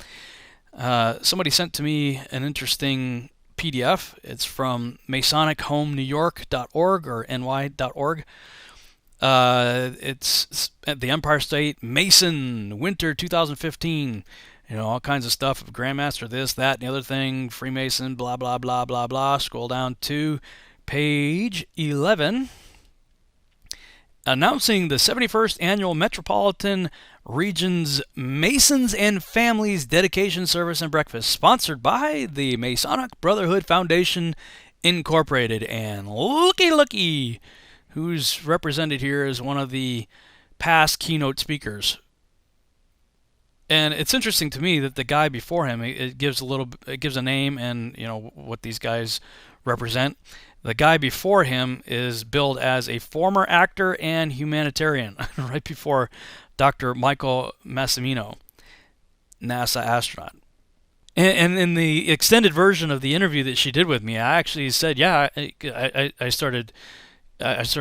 somebody sent to me an interesting PDF. It's from MasonichOmeNewYork.org or ny.org. It's at the Empire State Mason Winter 2015. You know, all kinds of stuff. Grandmaster this, that, and the other thing. Freemason, blah, blah, blah, blah, blah. Scroll down to page 11. Announcing the 71st Annual Metropolitan Region's Masons and Families Dedication Service and Breakfast, sponsored by the Masonic Brotherhood Foundation, Incorporated. And looky, who's represented here as one of the past keynote speakers. And it's interesting to me that the guy before him, it gives a name and, you know, what these guys represent. The guy before him is billed as a former actor and humanitarian, right before Dr. Michael Massimino, NASA astronaut. And in the extended version of the interview that she did with me, I actually said, yeah, I started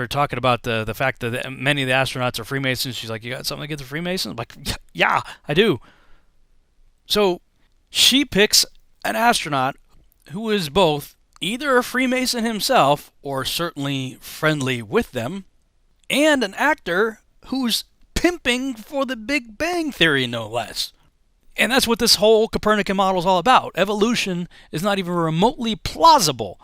talking about the fact that many of the astronauts are Freemasons. She's like, you got something against the Freemasons? I'm like, yeah, I do. So she picks an astronaut who is both either a Freemason himself, or certainly friendly with them, and an actor who's pimping for the Big Bang Theory, no less. And that's what this whole Copernican model is all about. Evolution is not even remotely plausible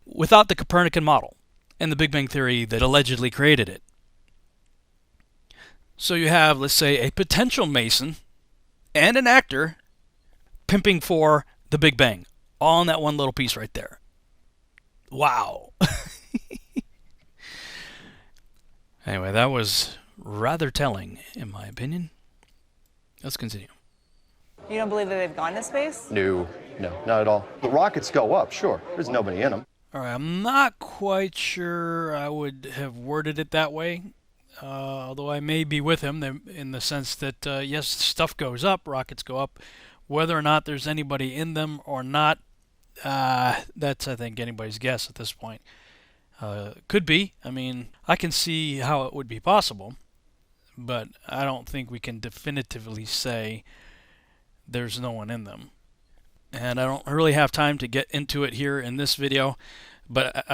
without the Copernican model and the Big Bang Theory that allegedly created it. So you have, let's say, a potential Mason and an actor pimping for the Big Bang, all in that one little piece right there. Wow. Anyway, that was rather telling, in my opinion. Let's continue. You don't believe that they've gone to space? No, not at all. The rockets go up, sure. There's nobody in them. All right, I'm not quite sure I would have worded it that way, although I may be with him in the sense that, yes, stuff goes up, rockets go up. Whether or not there's anybody in them or not, that's, I think, anybody's guess at this point. Could be. I mean, I can see how it would be possible, but I don't think we can definitively say there's no one in them. And I don't really have time to get into it here in this video, but,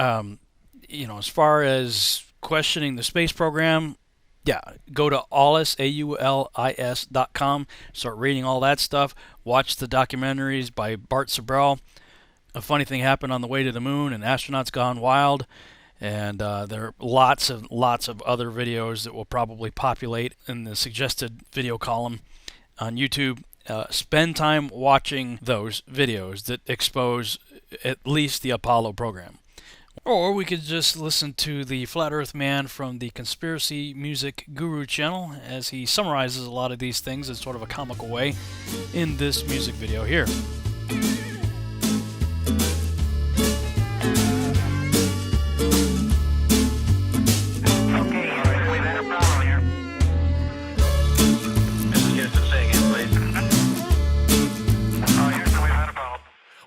you know, as far as questioning the space program, yeah, go to aulis.com, start reading all that stuff, watch the documentaries by Bart Sibrel. A funny thing happened on the way to the moon, and astronauts gone wild. And there are lots of other videos that will probably populate in the suggested video column on YouTube. Spend time watching those videos that expose at least the Apollo program. Or we could just listen to the Flat Earth Man from the Conspiracy Music Guru channel as he summarizes a lot of these things in sort of a comical way in this music video here.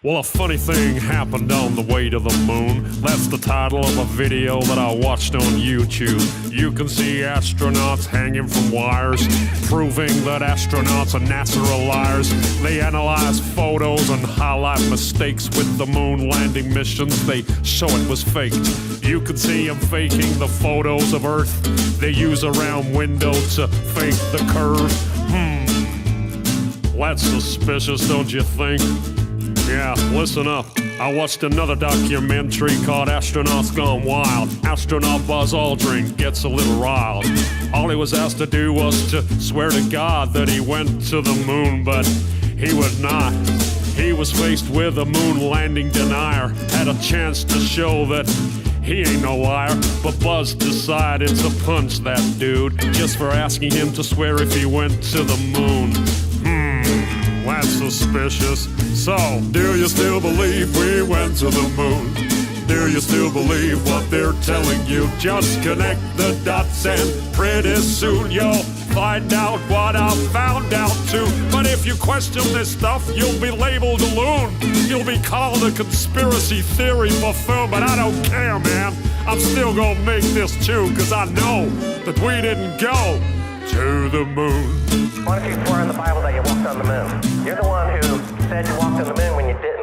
Well, a funny thing happened on the way to the moon. That's the title of a video that I watched on YouTube. You can see astronauts hanging from wires, proving that astronauts and NASA are liars. They analyze photos and highlight mistakes with the moon landing missions. They show it was faked. You can see them faking the photos of Earth. They use a round window to fake the curve. That's suspicious, don't you think? Yeah, listen up. I watched another documentary called Astronauts Gone Wild. Astronaut Buzz Aldrin gets a little riled. All he was asked to do was to swear to God that he went to the moon, but he would not. He was faced with a moon landing denier. Had a chance to show that he ain't no liar, but Buzz decided to punch that dude just for asking him to swear if he went to the moon. That's suspicious. So, do you still believe we went to the moon? Do you still believe what they're telling you? Just connect the dots and pretty soon you'll find out what I found out too. But if you question this stuff, you'll be labeled a loon. You'll be called a conspiracy theory buffoon, but I don't care, man. I'm still gonna make this too, cause I know that we didn't go to the moon. Why don't you swear in the Bible that you walked on the moon? You're the one who said you walked on the moon when you didn't.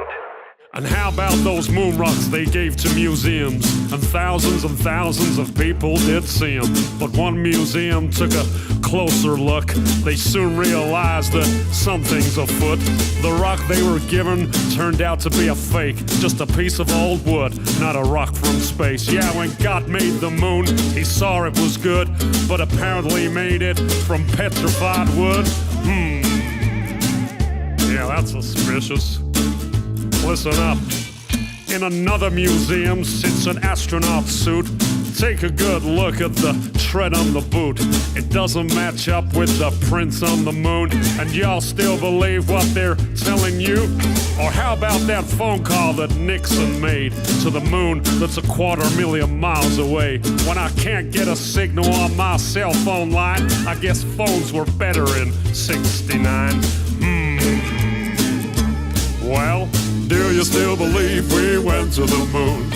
And how about those moon rocks they gave to museums? And thousands of people did see them. But one museum took a closer look. They soon realized that something's afoot. The rock they were given turned out to be a fake. Just a piece of old wood, not a rock from space. Yeah, when God made the moon, he saw it was good, but apparently made it from petrified wood. Yeah, that's suspicious. Listen up. In another museum sits an astronaut suit. Take a good look at the tread on the boot. It doesn't match up with the prints on the moon. And y'all still believe what they're telling you? Or how about that phone call that Nixon made to the moon that's 250,000 miles away? When I can't get a signal on my cell phone line, I guess phones were better in '69. Well, do you still believe we went to the moon?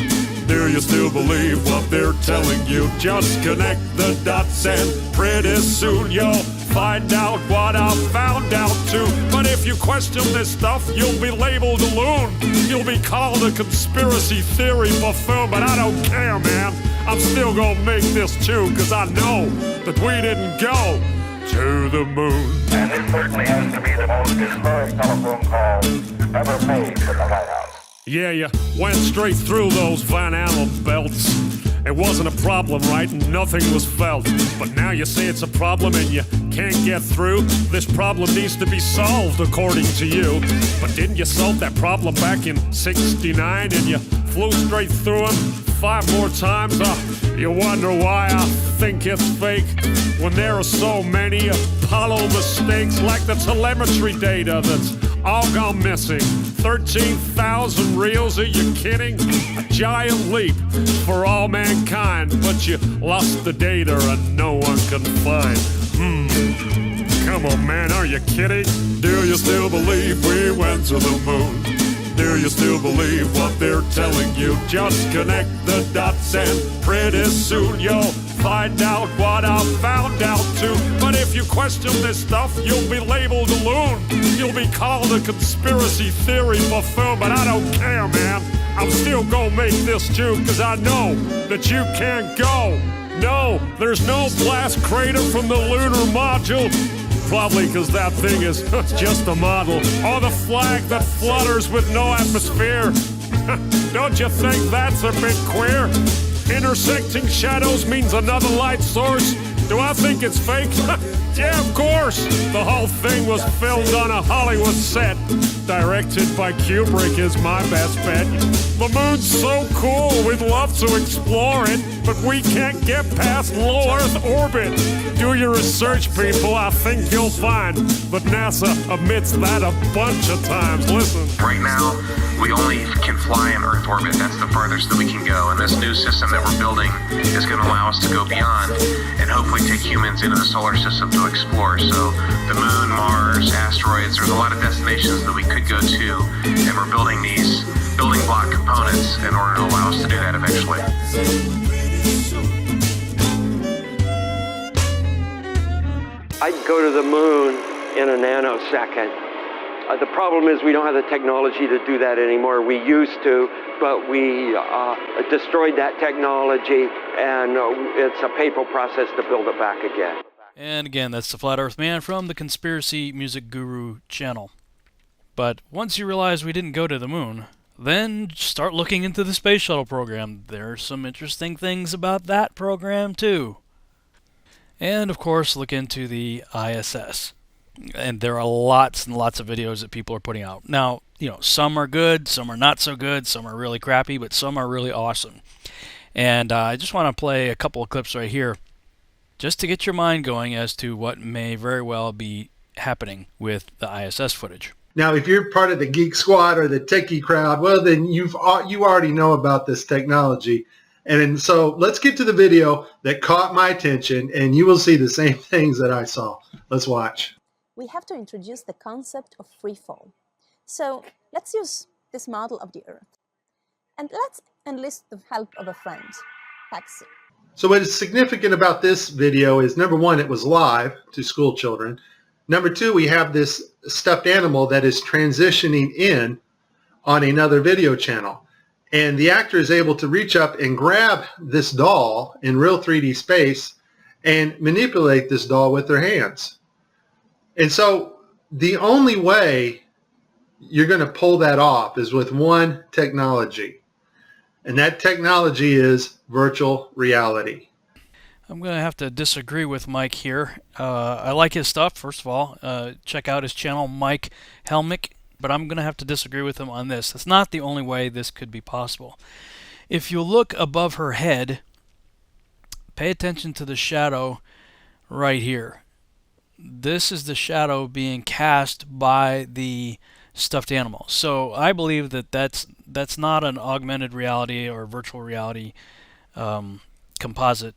Do you still believe what they're telling you? Just connect the dots and pretty soon you'll find out what I found out too. But if you question this stuff, you'll be labeled a loon. You'll be called a conspiracy theory buffoon, but I don't care, man. I'm still gonna make this too, cause I know that we didn't go to the moon. And it certainly has to be the most historic telephone call ever made to the White House. Yeah, you went straight through those Van Allen belts. It wasn't a problem, right? Nothing was felt. But now you say it's a problem and you can't get through. This problem needs to be solved, according to you. But didn't you solve that problem back in '69 and you flew straight through them 5 more times? You wonder why I think it's fake when there are so many Apollo mistakes, like the telemetry data that's all gone missing. 13,000 reels, are you kidding? A giant leap for all mankind, but you lost the data and no one can find. Come on, man, are you kidding? Do you still believe we went to the moon? Do you still believe what they're telling you? Just connect the dots and pretty soon you'll find out what I found out too. But if you question this stuff, you'll be labeled a loon. You'll be called a conspiracy theory buffoon, but I don't care, man. I'm still gonna make this too, cause I know that you can't go. No, there's no blast crater from the lunar module. Probably because that thing is just a model. Or the flag that flutters with no atmosphere. Don't you think that's a bit queer? Intersecting shadows means another light source. Do I think it's fake? Yeah, of course. The whole thing was filmed on a Hollywood set. Directed by Kubrick is my best bet. The moon's so cool, we'd love to explore it, but we can't get past low Earth orbit. Do your research, people, I think you'll find. But NASA admits that a bunch of times. Listen. Right now, we only can fly in Earth orbit. That's the farthest that we can go. And this new system that we're building is going to allow us to go beyond and hopefully take humans into the solar system to explore. So the moon, Mars, asteroids, there's a lot of destinations that we could go to And we're building these building block components in order to allow us to do that eventually. I'd go to the moon in a nanosecond. The problem is we don't have the technology to do that anymore. We used to, but we destroyed that technology, and it's a painful process to build it back again. And again, that's the Flat Earth Man from the Conspiracy Music Guru channel. But once you realize we didn't go to the moon, then start looking into the space shuttle program. There are some interesting things about that program too. And of course, look into the ISS. And there are lots and lots of videos that people are putting out. Now, some are good, some are not so good, some are really crappy, but some are really awesome. And I just want to play a couple of clips right here just to get your mind going as to what may very well be happening with the ISS footage. Now, if you're part of the geek squad or the techie crowd, well, then you already know about this technology. And so let's get to the video that caught my attention, and you will see the same things that I saw. Let's watch. We have to introduce the concept of free fall. So let's use this model of the Earth. And let's enlist the help of a friend, Taxi. So what is significant about this video is, number one, it was live to school children. Number two, we have this stuffed animal that is transitioning in on another video channel. And the actor is able to reach up and grab this doll in real 3D space and manipulate this doll with their hands. And so the only way you're going to pull that off is with one technology. And that technology is virtual reality. I'm going to have to disagree with Mike here. I like his stuff, first of all. Check out his channel, Mike Helmick. But I'm going to have to disagree with him on this. That's not the only way this could be possible. If you look above her head, pay attention to the shadow right here. This is the shadow being cast by the stuffed animal. So I believe that that's not an augmented reality or virtual reality composite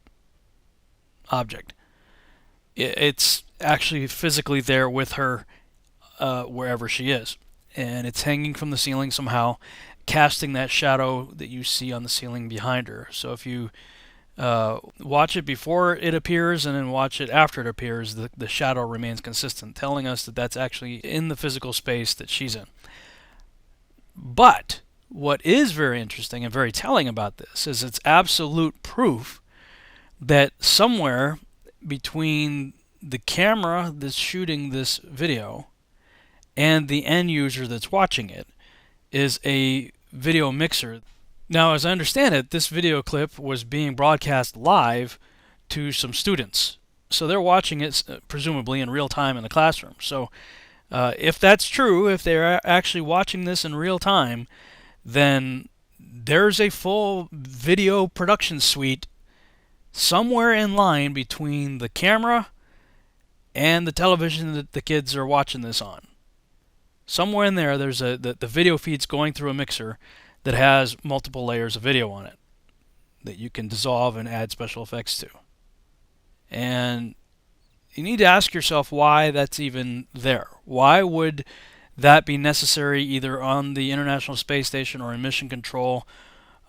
object. It's actually physically there with her wherever she is. And it's hanging from the ceiling somehow, casting that shadow that you see on the ceiling behind her. So if you watch it before it appears and then watch it after it appears, the shadow remains consistent, telling us that that's actually in the physical space that she's in. But what is very interesting and very telling about this is it's absolute proof that somewhere between the camera that's shooting this video and the end user that's watching it is a video mixer. Now, as I understand it, this video clip was being broadcast live to some students. So they're watching it presumably in real time in the classroom. So if that's true, if they're actually watching this in real time, then there's a full video production suite somewhere in line between the camera and the television that the kids are watching this on. Somewhere in there, there's the video feed's going through a mixer that has multiple layers of video on it that you can dissolve and add special effects to. And you need to ask yourself why that's even there. Why would that be necessary either on the International Space Station or in mission control?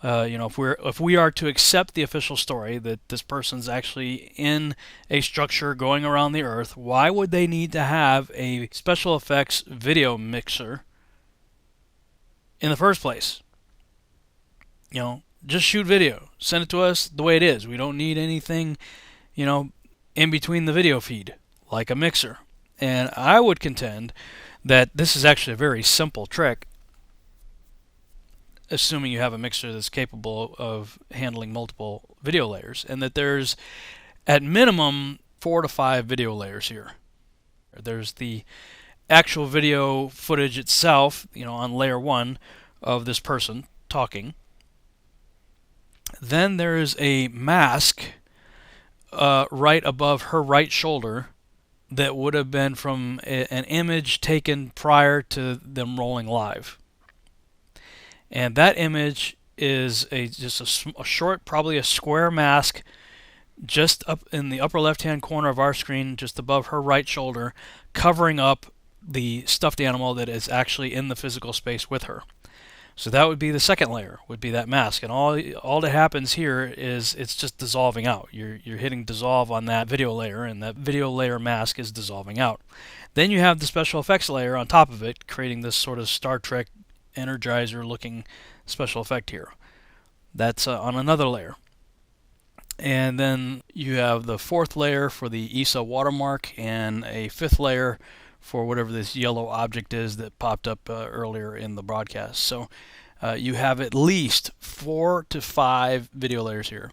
If we are to accept the official story that this person's actually in a structure going around the Earth, why would they need to have a special effects video mixer in the first place? Just shoot video. Send it to us the way it is. We don't need anything, in between the video feed, like a mixer. And I would contend that this is actually a very simple trick, assuming you have a mixer that's capable of handling multiple video layers, and that there's, at minimum, 4 to 5 video layers here. There's the actual video footage itself, on layer 1 of this person talking. Then there's a mask right above her right shoulder that would have been from an image taken prior to them rolling live. And that image is just a short, probably a square mask just up in the upper left-hand corner of our screen, just above her right shoulder, covering up the stuffed animal that is actually in the physical space with her. So that would be the second layer, would be that mask. And all that happens here is it's just dissolving out. You're hitting dissolve on that video layer, and that video layer mask is dissolving out. Then you have the special effects layer on top of it, creating this sort of Star Trek Energizer looking special effect here. That's on another layer. And then you have the fourth layer for the ESA watermark, and a fifth layer for whatever this yellow object is that popped up earlier in the broadcast. So you have at least 4 to 5 video layers here.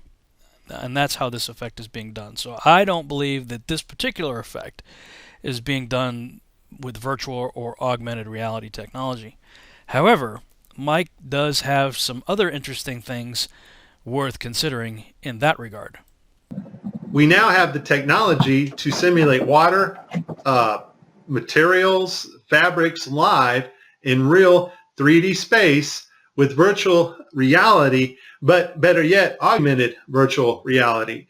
And that's how this effect is being done. So I don't believe that this particular effect is being done with virtual or augmented reality technology. However, Mike does have some other interesting things worth considering in that regard. We now have the technology to simulate water, materials, fabrics live in real 3D space with virtual reality, but better yet, augmented virtual reality.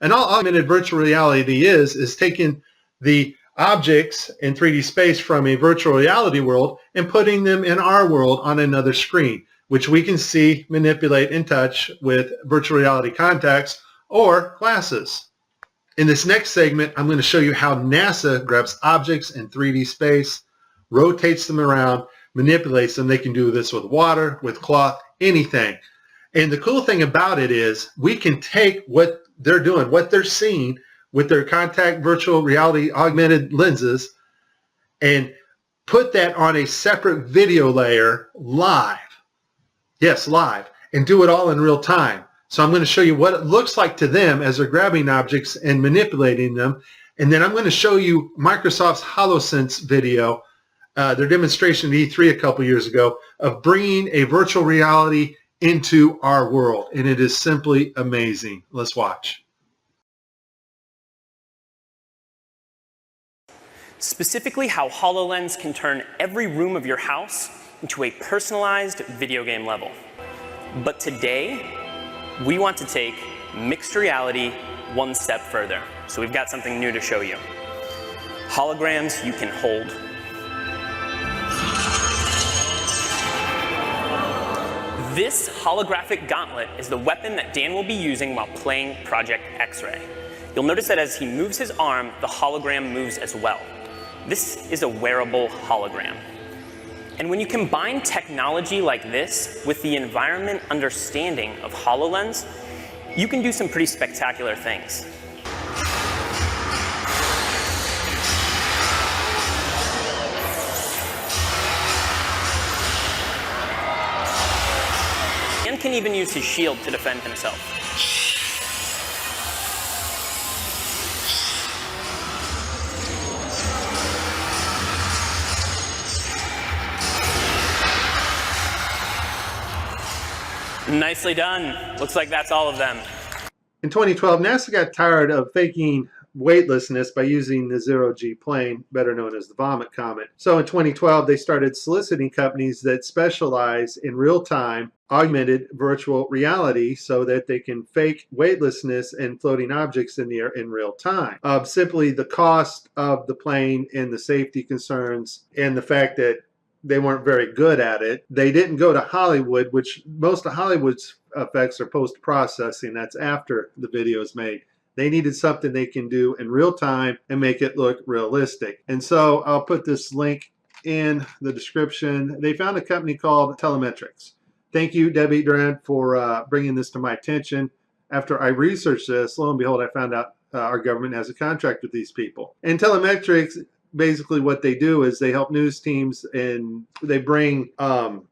And all augmented virtual reality is taking the objects in 3D space from a virtual reality world and putting them in our world on another screen, which we can see, manipulate, and touch with virtual reality contacts or glasses. In this next segment, I'm going to show you how NASA grabs objects in 3D space, rotates them around, manipulates them. They can do this with water, with cloth, anything. And the cool thing about it is we can take what they're doing, what they're seeing with their contact virtual reality augmented lenses, and put that on a separate video layer live. Yes, live, and do it all in real time. So I'm going to show you what it looks like to them as they're grabbing objects and manipulating them. And then I'm going to show you Microsoft's HoloSense video, their demonstration at E3 a couple years ago, of bringing a virtual reality into our world. And it is simply amazing. Let's watch. Specifically, how HoloLens can turn every room of your house into a personalized video game level. But today, we want to take mixed reality one step further. So we've got something new to show you. Holograms you can hold. This holographic gauntlet is the weapon that Dan will be using while playing Project X-Ray. You'll notice that as he moves his arm, the hologram moves as well. This is a wearable hologram. And when you combine technology like this with the environment understanding of HoloLens, you can do some pretty spectacular things. And can even use his shield to defend himself. Nicely done. Looks like that's all of them. In 2012, NASA got tired of faking weightlessness by using the zero-G plane, better known as the Vomit Comet. So in 2012, they started soliciting companies that specialize in real-time augmented virtual reality so that they can fake weightlessness and floating objects in the air in real time. Simply the cost of the plane and the safety concerns and the fact that they weren't very good at it. They didn't go to Hollywood, which most of Hollywood's effects are post-processing. That's after the video is made. They needed something they can do in real time and make it look realistic. And so I'll put this link in the description. They found a company called Telemetrics. Thank you, Debbie Durant, for bringing this to my attention. After I researched this, lo and behold, I found out our government has a contract with these people. And Telemetrics, basically what they do is they help news teams and they bring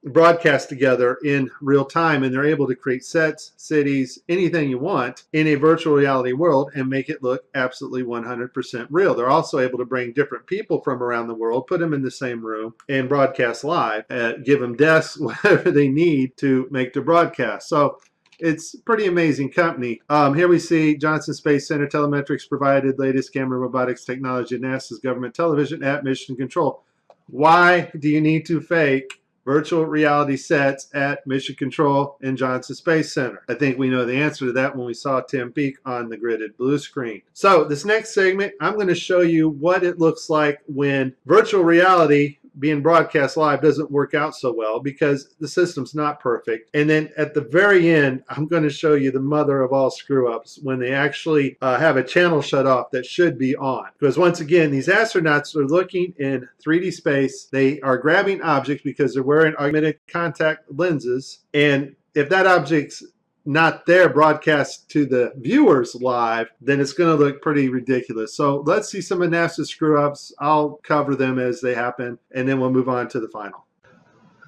broadcasts together in real time, and they're able to create sets, cities, anything you want in a virtual reality world and make it look absolutely 100% real. They're also able to bring different people from around the world, put them in the same room and broadcast live, give them desks, whatever they need to make the broadcast. So it's a pretty amazing company. Here we see Johnson Space Center Telemetrics provided latest camera robotics technology to NASA's government television at Mission Control. Why do you need to fake virtual reality sets at Mission Control and Johnson Space Center? I think we know the answer to that when we saw Tim Peake on the gridded blue screen. So this next segment, I'm going to show you what it looks like when virtual reality being broadcast live doesn't work out so well because the system's not perfect. And then at the very end, I'm going to show you the mother of all screw-ups when they actually have a channel shut off that should be on. Because once again, these astronauts are looking in 3D space. They are grabbing objects because they're wearing augmented contact lenses. And if that object's not there broadcast to the viewers live, then it's going to look pretty ridiculous. So let's see some of NASA's screw-ups. I'll cover them as they happen, and then we'll move on to the final.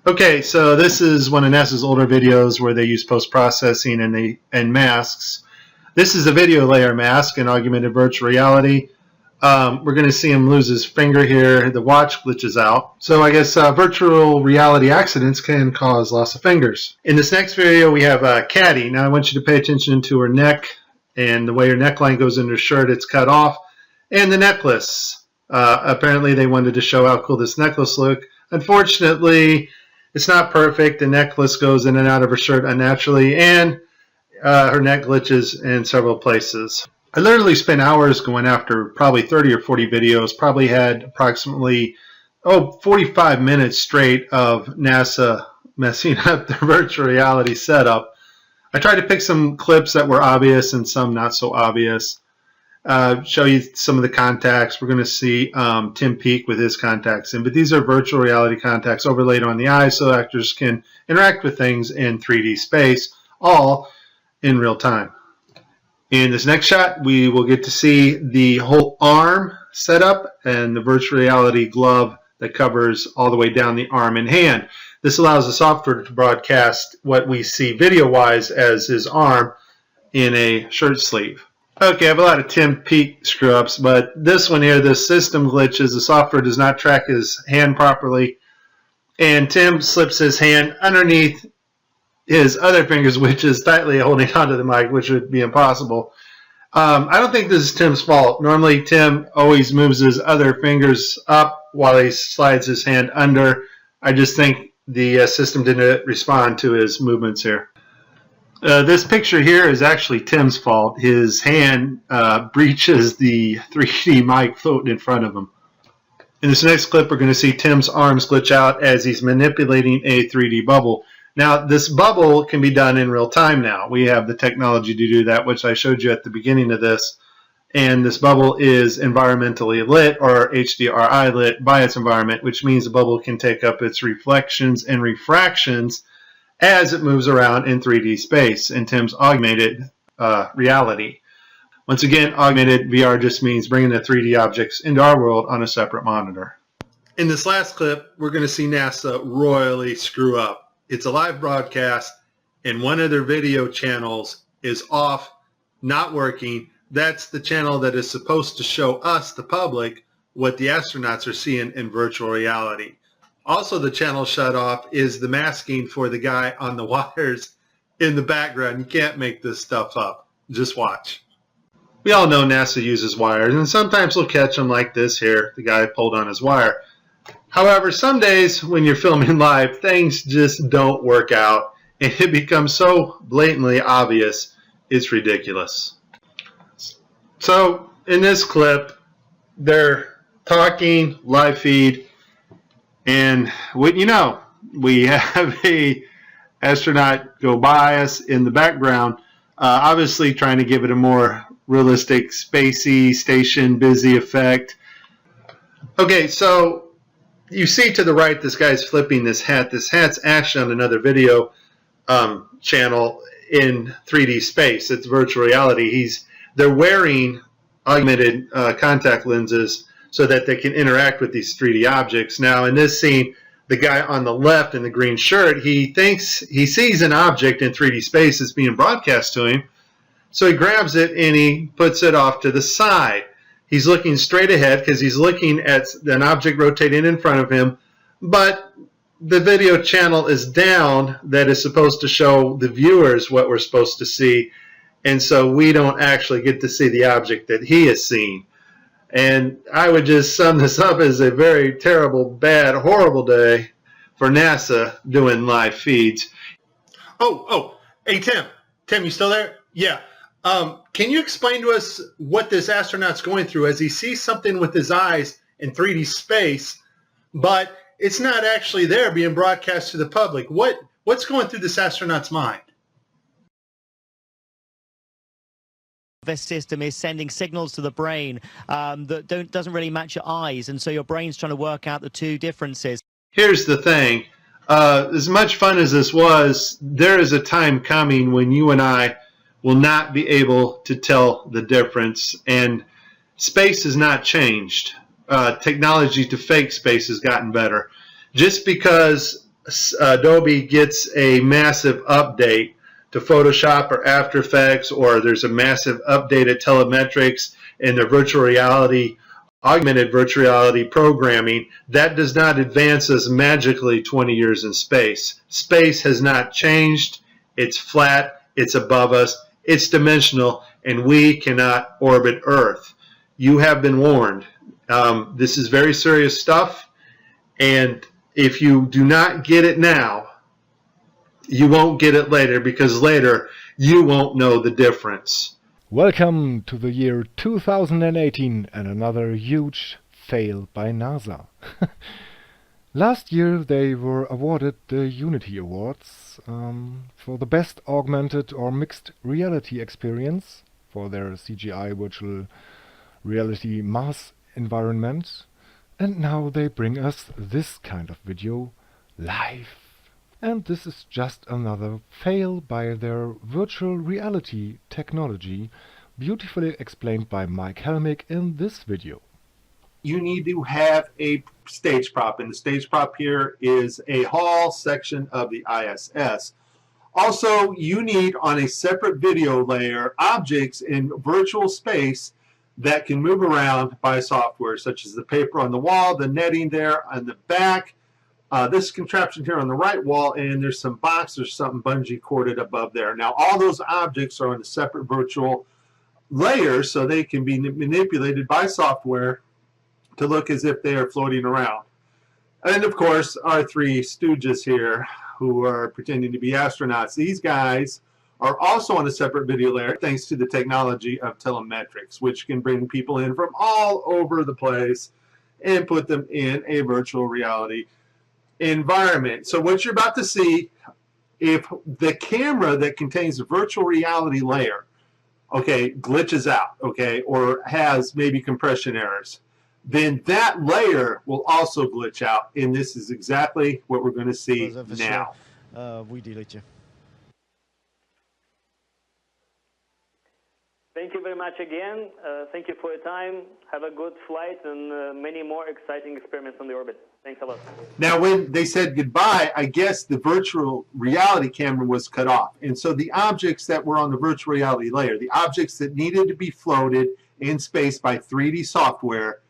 Okay, so this is one of NASA's older videos where they use post-processing and masks. This is a video layer mask in augmented virtual reality. We're going to see him lose his finger here. The watch glitches out. So I guess virtual reality accidents can cause loss of fingers. In this next video, we have Caddy. Now I want you to pay attention to her neck and the way her neckline goes into her shirt. It's cut off. And the necklace. Apparently they wanted to show how cool this necklace looked. Unfortunately, it's not perfect. The necklace goes in and out of her shirt unnaturally. And her neck glitches in several places. I literally spent hours going after probably 30 or 40 videos, probably had approximately 45 minutes straight of NASA messing up their virtual reality setup. I tried to pick some clips that were obvious and some not so obvious. Show you some of the contacts. We're going to see Tim Peake with his contacts in, but these are virtual reality contacts overlaid on the eyes so actors can interact with things in 3D space, all in real time. In this next shot, we will get to see the whole arm setup and the virtual reality glove that covers all the way down the arm and hand. This allows the software to broadcast what we see video-wise as his arm in a shirt sleeve. Okay, I have a lot of Tim Peake screw-ups, but this one here, the system glitches. The software does not track his hand properly, and Tim slips his hand underneath his other fingers, which is tightly holding onto the mic, which would be impossible. I don't think this is Tim's fault. Normally, Tim always moves his other fingers up while he slides his hand under. I just think the system didn't respond to his movements here. This picture here is actually Tim's fault. His hand breaches the 3D mic floating in front of him. In this next clip, we're going to see Tim's arms glitch out as he's manipulating a 3D bubble. Now, this bubble can be done in real time now. We have the technology to do that, which I showed you at the beginning of this. And this bubble is environmentally lit, or HDRI lit, by its environment, which means the bubble can take up its reflections and refractions as it moves around in 3D space in Tim's augmented reality. Once again, augmented VR just means bringing the 3D objects into our world on a separate monitor. In this last clip, we're going to see NASA royally screw up. It's a live broadcast, and one of their video channels is off, not working. That's the channel that is supposed to show us, the public, what the astronauts are seeing in virtual reality. Also, the channel shut off is the masking for the guy on the wires in the background. You can't make this stuff up. Just watch. We all know NASA uses wires, and sometimes we'll catch them like this here. The guy pulled on his wire. However, some days when you're filming live, things just don't work out, and it becomes so blatantly obvious, it's ridiculous. So, in this clip, they're talking, live feed, and wouldn't you know, we have a astronaut go by us in the background, obviously trying to give it a more realistic, spacey, station busy effect. Okay, so you see to the right, this guy's flipping this hat. This hat's actually on another video channel in 3D space. It's virtual reality. They're wearing augmented contact lenses so that they can interact with these 3D objects. Now, in this scene, the guy on the left in the green shirt, he thinks he sees an object in 3D space that's being broadcast to him. So he grabs it and he puts it off to the side. He's looking straight ahead because he's looking at an object rotating in front of him, but the video channel is down that is supposed to show the viewers what we're supposed to see, and so we don't actually get to see the object that he is seeing. And I would just sum this up as a very terrible, bad, horrible day for NASA doing live feeds. Hey, Tim, you still there? Yeah. Can you explain to us what this astronaut's going through as he sees something with his eyes in 3D space, but it's not actually there being broadcast to the public? What's going through this astronaut's mind? This system is sending signals to the brain that doesn't really match your eyes, and so your brain's trying to work out the two differences. Here's the thing. As much fun as this was, there is a time coming when you and I will not be able to tell the difference, and space has not changed. Technology to fake space has gotten better. Just because Adobe gets a massive update to Photoshop or After Effects, or there's a massive update at telemetrics and their virtual reality, augmented virtual reality programming, that does not advance us magically 20 years in space. Space has not changed. It's flat. It's above us. It's dimensional, and we cannot orbit Earth. You have been warned. This is very serious stuff, and if you do not get it now, you won't get it later, because later you won't know the difference. Welcome to the year 2018 and another huge fail by NASA. Last year they were awarded the Unity Awards for the best augmented or mixed reality experience for their CGI virtual reality Mars environment, and now they bring us this kind of video live. And this is just another fail by their virtual reality technology, beautifully explained by Mike Helmick in this video. You need to have a stage prop, and the stage prop here is a hall section of the ISS. Also, you need on a separate video layer objects in virtual space that can move around by software, such as the paper on the wall, the netting there on the back, this contraption here on the right wall, and there's some boxes or something bungee corded above there. Now, all those objects are on a separate virtual layer, so they can be manipulated by software to look as if they are floating around. And of course, our three stooges here who are pretending to be astronauts, these guys are also on a separate video layer thanks to the technology of telemetrics, which can bring people in from all over the place and put them in a virtual reality environment. So what you're about to see, if the camera that contains the virtual reality layer, okay, glitches out, okay, or has maybe compression errors, then that layer will also glitch out, and this is exactly what we're going to see now. Thank you very much again. Thank you for your time. Have a good flight and many more exciting experiments on the orbit. Thanks a lot. Now, when they said goodbye, I guess the virtual reality camera was cut off. And so the objects that were on the virtual reality layer, the objects that needed to be floated in space by 3D software,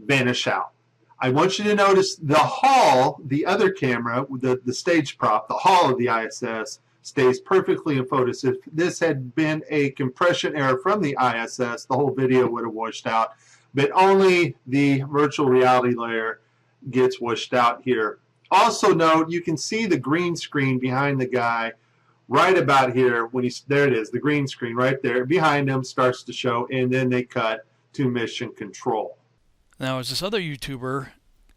vanish out. I want you to notice the hull, the other camera, the stage prop, the hull of the ISS, stays perfectly in focus. If this had been a compression error from the ISS, the whole video would have washed out, but only the virtual reality layer gets washed out here. Also note, you can see the green screen behind the guy right about here. When he's there, it is, the green screen right there behind him starts to show, and then they cut to mission control. Now, as this other YouTuber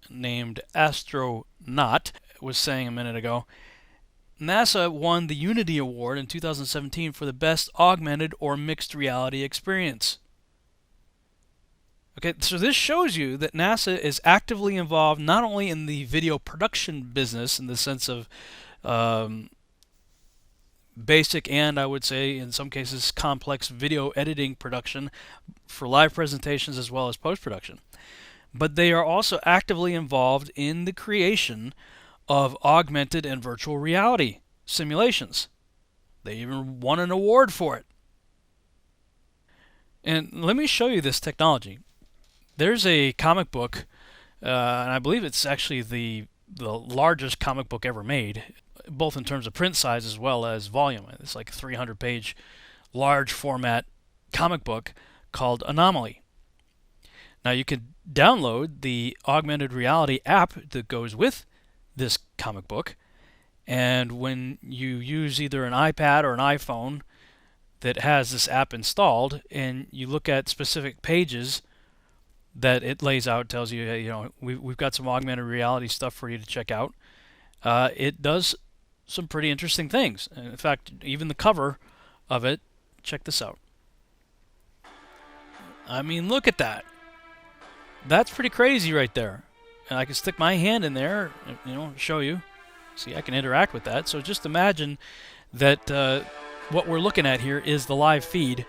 named Astronaut was saying a minute ago, NASA won the Unity Award in 2017 for the best augmented or mixed reality experience. Okay, so this shows you that NASA is actively involved not only in the video production business in the sense of basic and, I would say, in some cases, complex video editing production for live presentations as well as post-production, but they are also actively involved in the creation of augmented and virtual reality simulations. They even won an award for it. And let me show you this technology. There's a comic book, and I believe it's actually the largest comic book ever made, both in terms of print size as well as volume. It's like a 300-page large format comic book called Anomaly. Now you can download the augmented reality app that goes with this comic book. And when you use either an iPad or an iPhone that has this app installed, and you look at specific pages that it lays out, tells you, hey, you know, we've got some augmented reality stuff for you to check out. It does some pretty interesting things. In fact, even the cover of it, check this out. I mean, look at that. That's pretty crazy right there. And I can stick my hand in there, you know, show you. See, I can interact with that. So just imagine that what we're looking at here is the live feed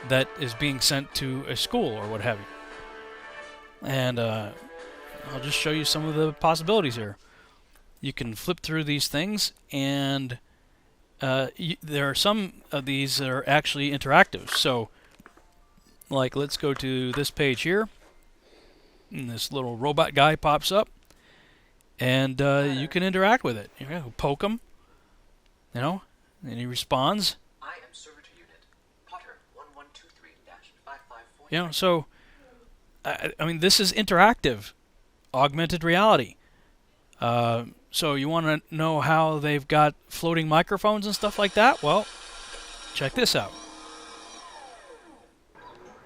that is being sent to a school or what have you. And I'll just show you some of the possibilities here. You can flip through these things, and there are some of these that are actually interactive. So, like, let's go to this page here, and this little robot guy pops up, and you can interact with it. You know, poke him, you know, and he responds. I am servitor unit Potter 1123-554. You know, so I mean, this is interactive, augmented reality. So you want to know how they've got floating microphones and stuff like that? Well, check this out.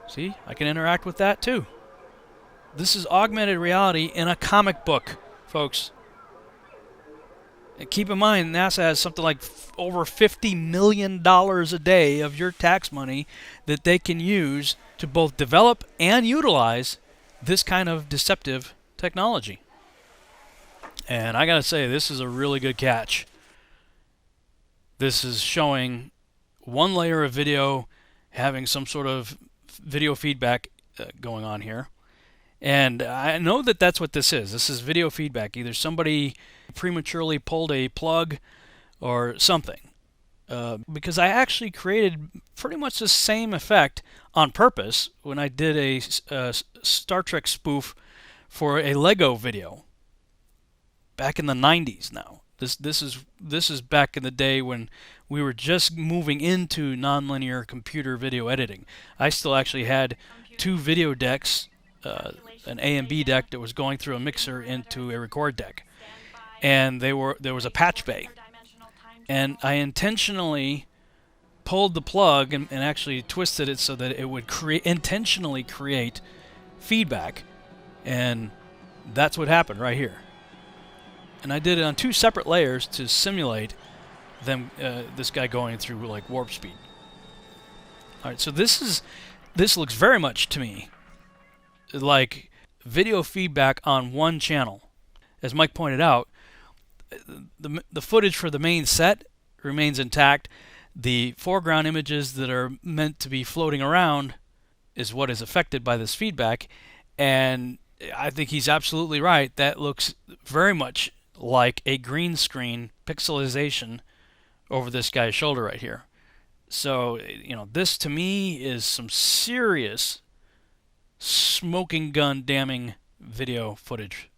See, I can interact with that too. This is augmented reality in a comic book, folks. And keep in mind, NASA has something like over $50 million a day of your tax money that they can use to both develop and utilize this kind of deceptive technology. And I gotta say, this is a really good catch. This is showing one layer of video having some sort of video feedback going on here. And I know that that's what this is. This is video feedback. Either somebody prematurely pulled a plug or something. Because I actually created pretty much the same effect on purpose when I did a Star Trek spoof for a Lego video back in the 90s now. This is back in the day when we were just moving into nonlinear computer video editing. I still actually had two video decks, an A and B deck that was going through a mixer into a record deck. And there was a patch bay. And I intentionally pulled the plug and actually twisted it so that it would intentionally create feedback. And that's what happened right here. And I did it on two separate layers to simulate them, this guy going through like warp speed. All right, so this looks very much to me like video feedback on one channel. As Mike pointed out, the footage for the main set remains intact. The foreground images that are meant to be floating around is what is affected by this feedback. And I think he's absolutely right. That looks very much like a green screen pixelization over this guy's shoulder right here. So, you know, this to me is some serious smoking gun damning video footage.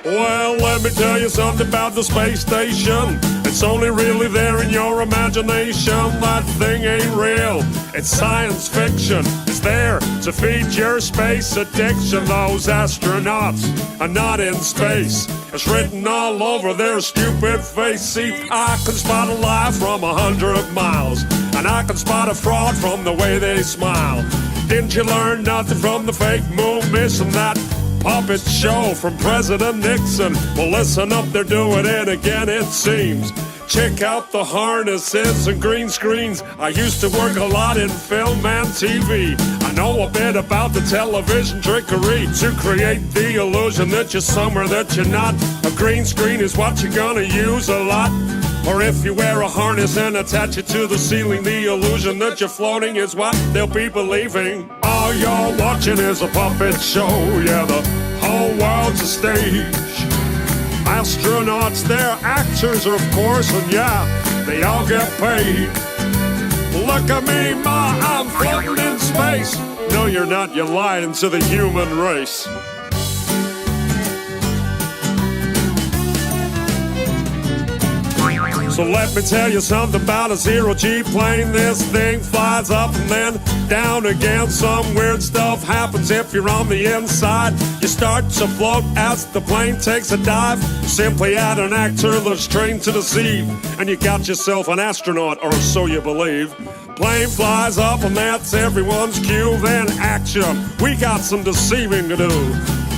Well, let me tell you something about the space station. It's only really there in your imagination. That thing ain't real, it's science fiction. It's there to feed your space addiction. Those astronauts are not in space. It's written all over their stupid face. See, I can spot a lie from 100 miles, and I can spot a fraud from the way they smile. Didn't you learn nothing from the fake moon mission? That puppet show from President Nixon. Well, listen up, they're doing it again, it seems. Check out the harnesses and green screens. I used to work a lot in film and TV. I know a bit about the television trickery to create the illusion that you're somewhere that you're not. A green screen is what you're gonna use a lot. Or if you wear a harness and attach it to the ceiling, the illusion that you're floating is what they'll be believing. All you're watching is a puppet show, yeah, the whole world's a stage. Astronauts, they're actors, of course, and yeah, they all get paid. Look at me, ma, I'm floating in space. No, you're not, you're lying to the human race. So let me tell you something about a zero-G plane. This thing flies up and then down again. Some weird stuff happens if you're on the inside. You start to float as the plane takes a dive. Simply add an actor that's trained to deceive, and you got yourself an astronaut, or so you believe. Plane flies up and that's everyone's cue. Then action, we got some deceiving to do.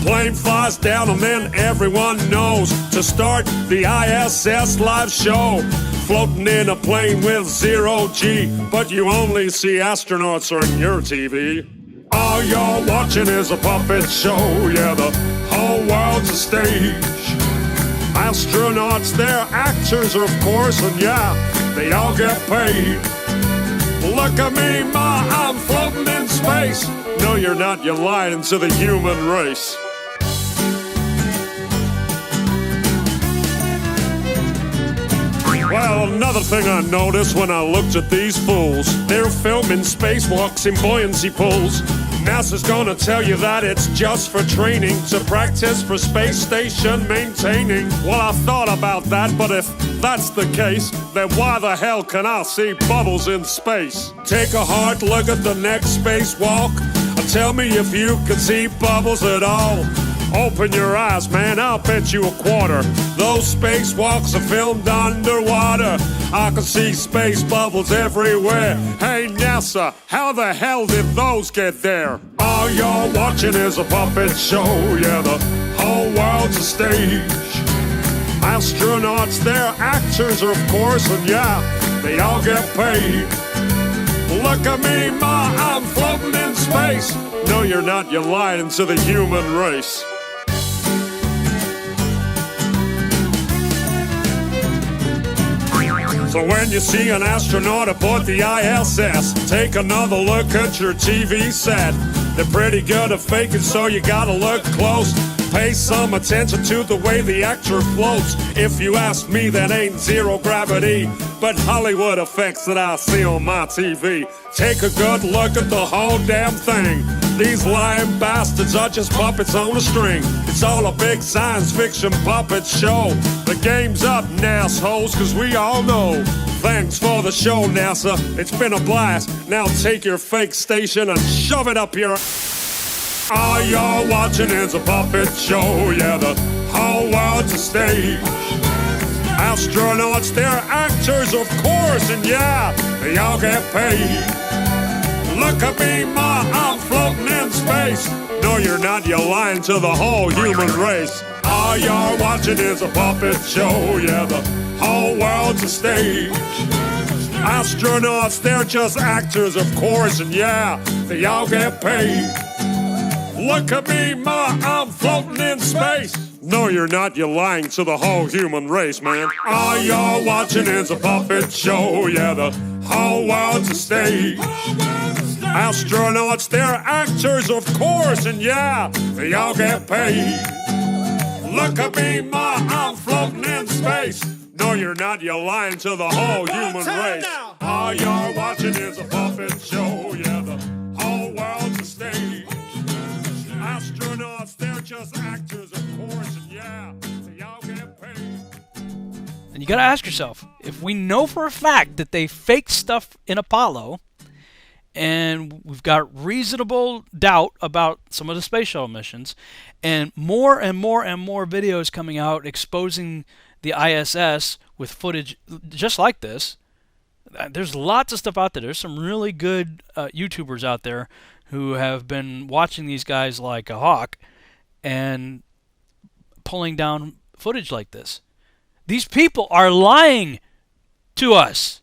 Plane flies down and then everyone knows to start the ISS live show. Floating in a plane with zero-G, but you only see astronauts on your TV. All you're watching is a puppet show, yeah, the whole world's a stage. Astronauts, they're actors, of course, and yeah, they all get paid. Look at me, ma, I'm floating in space. No, you're not, you're lying to the human race. Well, another thing I noticed when I looked at these fools, they're filming spacewalks in buoyancy pools. NASA's gonna tell you that it's just for training, to practice for space station maintaining. Well, I thought about that, but if that's the case, then why the hell can I see bubbles in space? Take a hard look at the next spacewalk. Tell me if you can see bubbles at all. Open your eyes, man, I'll bet you a quarter those spacewalks are filmed underwater. I can see space bubbles everywhere. Hey, NASA, how the hell did those get there? All you're watching is a puppet show, yeah, the whole world's a stage. Astronauts, they're actors, of course, and yeah, they all get paid. Look at me, ma, I'm floating in space. No, you're not, you're lying to the human race. So when you see an astronaut aboard the ISS, take another look at your TV set. They're pretty good at faking, so you gotta look close. Pay some attention to the way the actor floats. If you ask me, that ain't zero gravity, but Hollywood effects that I see on my TV. Take a good look at the whole damn thing. These lying bastards are just puppets on a string. It's all a big science fiction puppet show. The game's up, NASHoles, cause we all know. Thanks for the show, NASA. It's been a blast. Now take your fake station and shove it up your... All you're watching is a puppet show, yeah, the whole world's a stage. Astronauts, they're actors, of course, and yeah, they all get paid. Look at me, ma, I'm floating in space. No, you're not, you're lying to the whole human race. All you're watching is a puppet show, yeah, the whole world's a stage. Astronauts, they're just actors, of course, and yeah, they all get paid. Look at me, ma, I'm floating in space. No, you're not, you're lying to the whole human race, man. All you're watching is a puppet show, yeah, the whole world's a stage. Astronauts, they're actors, of course, and yeah, they all get paid. Look at me, ma, I'm floating in space. No, you're not, you're lying to the whole human race. All you're watching is a puppet show, yeah, the whole world's a stage. Astronauts, they're just actors, of course, and yeah, they all get paid. And you gotta ask yourself, if we know for a fact that they faked stuff in Apollo, and we've got reasonable doubt about some of the space shuttle missions, and more videos coming out exposing the ISS with footage just like this, there's lots of stuff out there. There's some really good YouTubers out there who have been watching these guys like a hawk and pulling down footage like this. These people are lying to us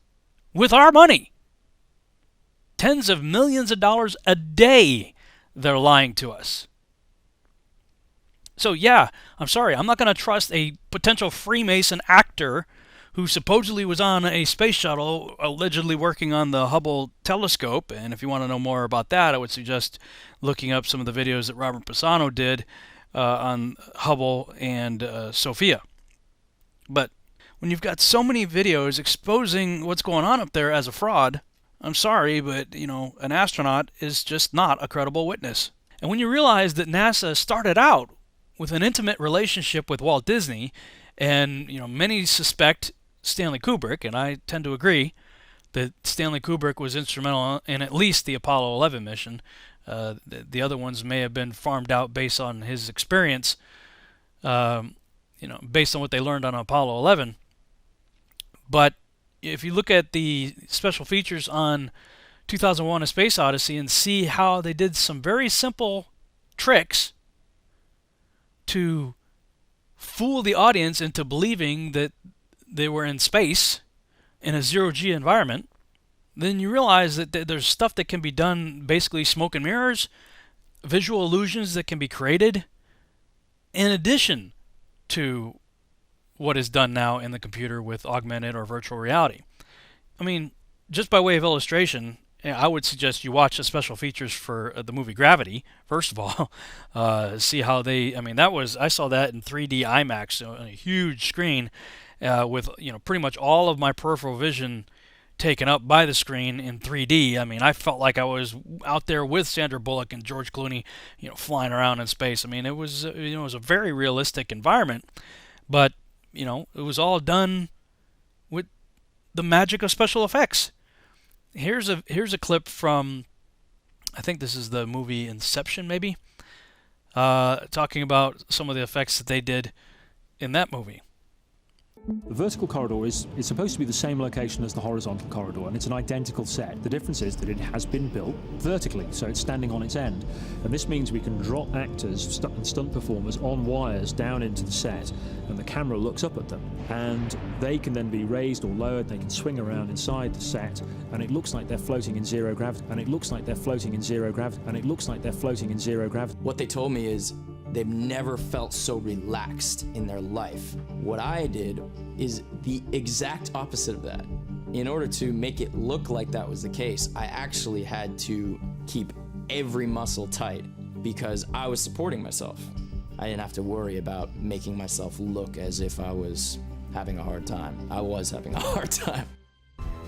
with our money. Tens of millions of dollars a day they're lying to us. So yeah, I'm sorry, I'm not going to trust a potential Freemason actor who supposedly was on a space shuttle allegedly working on the Hubble telescope. And if you want to know more about that, I would suggest looking up some of the videos that Robert Pisano did on Hubble and Sophia. But when you've got so many videos exposing what's going on up there as a fraud, I'm sorry, but, you know, an astronaut is just not a credible witness. And when you realize that NASA started out with an intimate relationship with Walt Disney, and, you know, many suspect Stanley Kubrick, and I tend to agree that Stanley Kubrick was instrumental in at least the Apollo 11 mission. The other ones may have been farmed out based on his experience, based on what they learned on Apollo 11. But if you look at the special features on 2001: A Space Odyssey and see how they did some very simple tricks to fool the audience into believing that they were in space in a zero-G environment, then you realize that there's stuff that can be done, basically smoke and mirrors, visual illusions that can be created, in addition to what is done now in the computer with augmented or virtual reality. I mean, just by way of illustration, I would suggest you watch the special features for the movie Gravity, first of all. See how they, I saw that in 3D IMAX on a huge screen with, pretty much all of my peripheral vision taken up by the screen in 3D. I mean, I felt like I was out there with Sandra Bullock and George Clooney, flying around in space. I mean, it was a very realistic environment, but, it was all done with the magic of special effects. Here's a clip from, I think this is the movie Inception, maybe, talking about some of the effects that they did in that movie. The vertical corridor is supposed to be the same location as the horizontal corridor, and it's an identical set. The difference is that it has been built vertically, so it's standing on its end. And this means we can drop actors and stunt performers on wires down into the set, and the camera looks up at them. And they can then be raised or lowered, they can swing around inside the set, and it looks like they're floating in zero gravity, and it looks like they're floating in zero gravity, and it looks like they're floating in zero gravity. What they told me is they've never felt so relaxed in their life. What I did is the exact opposite of that. In order to make it look like that was the case, I actually had to keep every muscle tight because I was supporting myself. I didn't have to worry about making myself look as if I was having a hard time. I was having a hard time.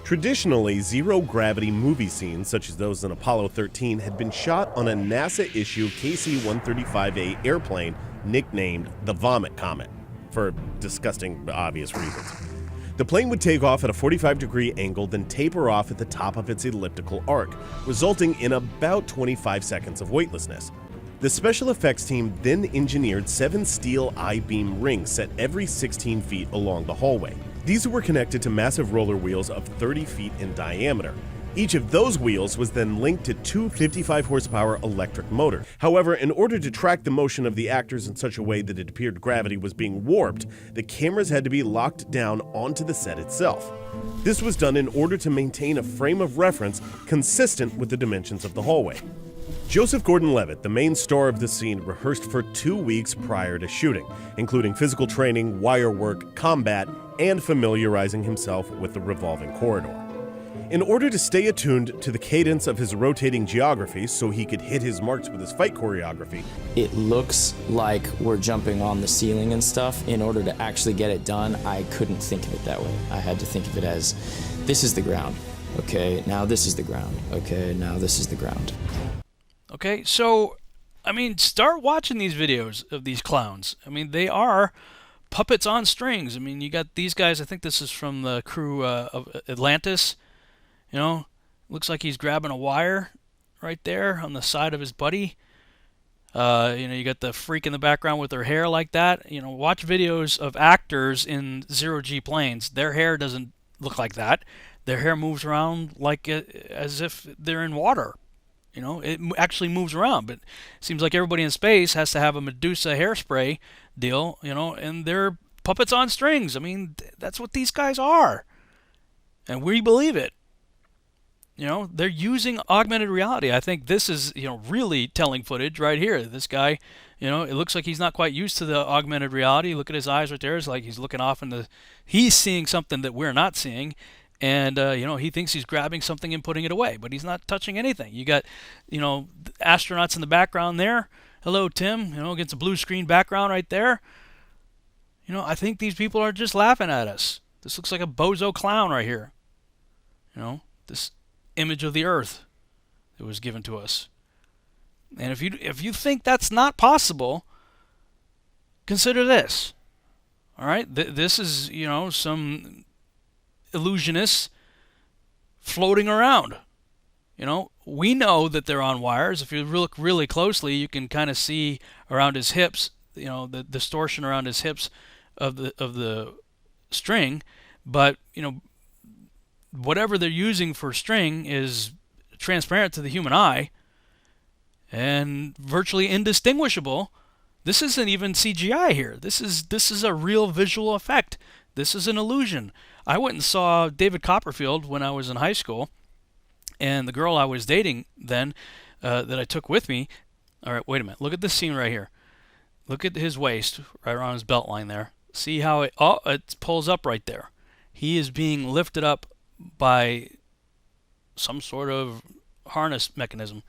Traditionally, zero-gravity movie scenes, such as those in Apollo 13, had been shot on a NASA-issue KC-135A airplane nicknamed the Vomit Comet, for disgusting, obvious reasons. The plane would take off at a 45-degree angle, then taper off at the top of its elliptical arc, resulting in about 25 seconds of weightlessness. The special effects team then engineered 7 steel I-beam rings set every 16 feet along the hallway. These were connected to massive roller wheels of 30 feet in diameter. Each of those wheels was then linked to 2 55-horsepower electric motors. However, in order to track the motion of the actors in such a way that it appeared gravity was being warped, the cameras had to be locked down onto the set itself. This was done in order to maintain a frame of reference consistent with the dimensions of the hallway. Joseph Gordon-Levitt, the main star of the scene, rehearsed for 2 weeks prior to shooting, including physical training, wire work, combat, and familiarizing himself with the revolving corridor. In order to stay attuned to the cadence of his rotating geography so he could hit his marks with his fight choreography, It looks like we're jumping on the ceiling and stuff. In order to actually get it done, I couldn't think of it that way. I had to think of it as, this is the ground. Okay, now this is the ground. Okay, now this is the ground. Okay, so, start watching these videos of these clowns. They are puppets on strings. You got these guys, I think this is from the crew of Atlantis. Looks like he's grabbing a wire right there on the side of his buddy. You got the freak in the background with their hair like that. Watch videos of actors in zero-G planes. Their hair doesn't look like that. Their hair moves around like as if they're in water. It actually moves around, but it seems like everybody in space has to have a Medusa hairspray deal, and they're puppets on strings. That's what these guys are. And we believe it. They're using augmented reality. I think this is, really telling footage right here. This guy, it looks like he's not quite used to the augmented reality. Look at his eyes right there. It's like he's looking off he's seeing something that we're not seeing. And, he thinks he's grabbing something and putting it away, but he's not touching anything. You got, astronauts in the background there. Hello, Tim, against a blue screen background right there. I think these people are just laughing at us. This looks like a bozo clown right here. This image of the Earth that was given to us. And if you think that's not possible, consider this. All right, this is, some illusionists floating around. You know, we know that they're on wires. If you look really closely, you can kind of see around his hips, you know, the distortion around his hips of the string. But, you know, whatever they're using for string is transparent to the human eye and virtually indistinguishable. This isn't even CGI here. This is a real visual effect. This is an illusion. I went and saw David Copperfield when I was in high school, and the girl I was dating then that I took with me. All right, wait a minute. Look at this scene right here. Look at his waist, right around his belt line there. See how it pulls up right there. He is being lifted up by some sort of harness mechanism.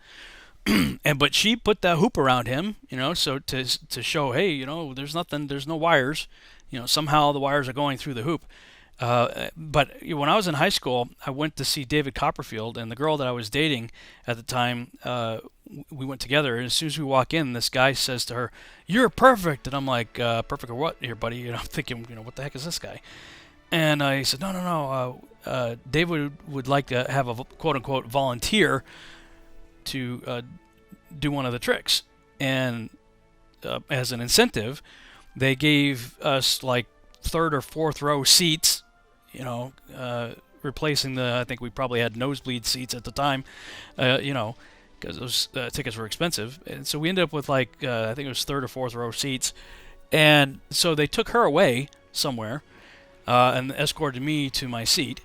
But she put that hoop around him, you know, so to show, hey, you know, there's no wires, you know, somehow the wires are going through the hoop. But when I was in high school, I went to see David Copperfield, and the girl that I was dating at the time, we went together. And as soon as we walk in, this guy says to her, "You're perfect." And I'm like, "Perfect or what, here, buddy?" And I'm thinking, you know, what the heck is this guy? And he said, "No. David would like to have a quote unquote volunteer to do one of the tricks, and as an incentive, they gave us like third or fourth row seats, you know, replacing I think we probably had nosebleed seats at the time, you know, because those tickets were expensive. And so we ended up with like, I think it was third or fourth row seats. And so they took her away somewhere and escorted me to my seat.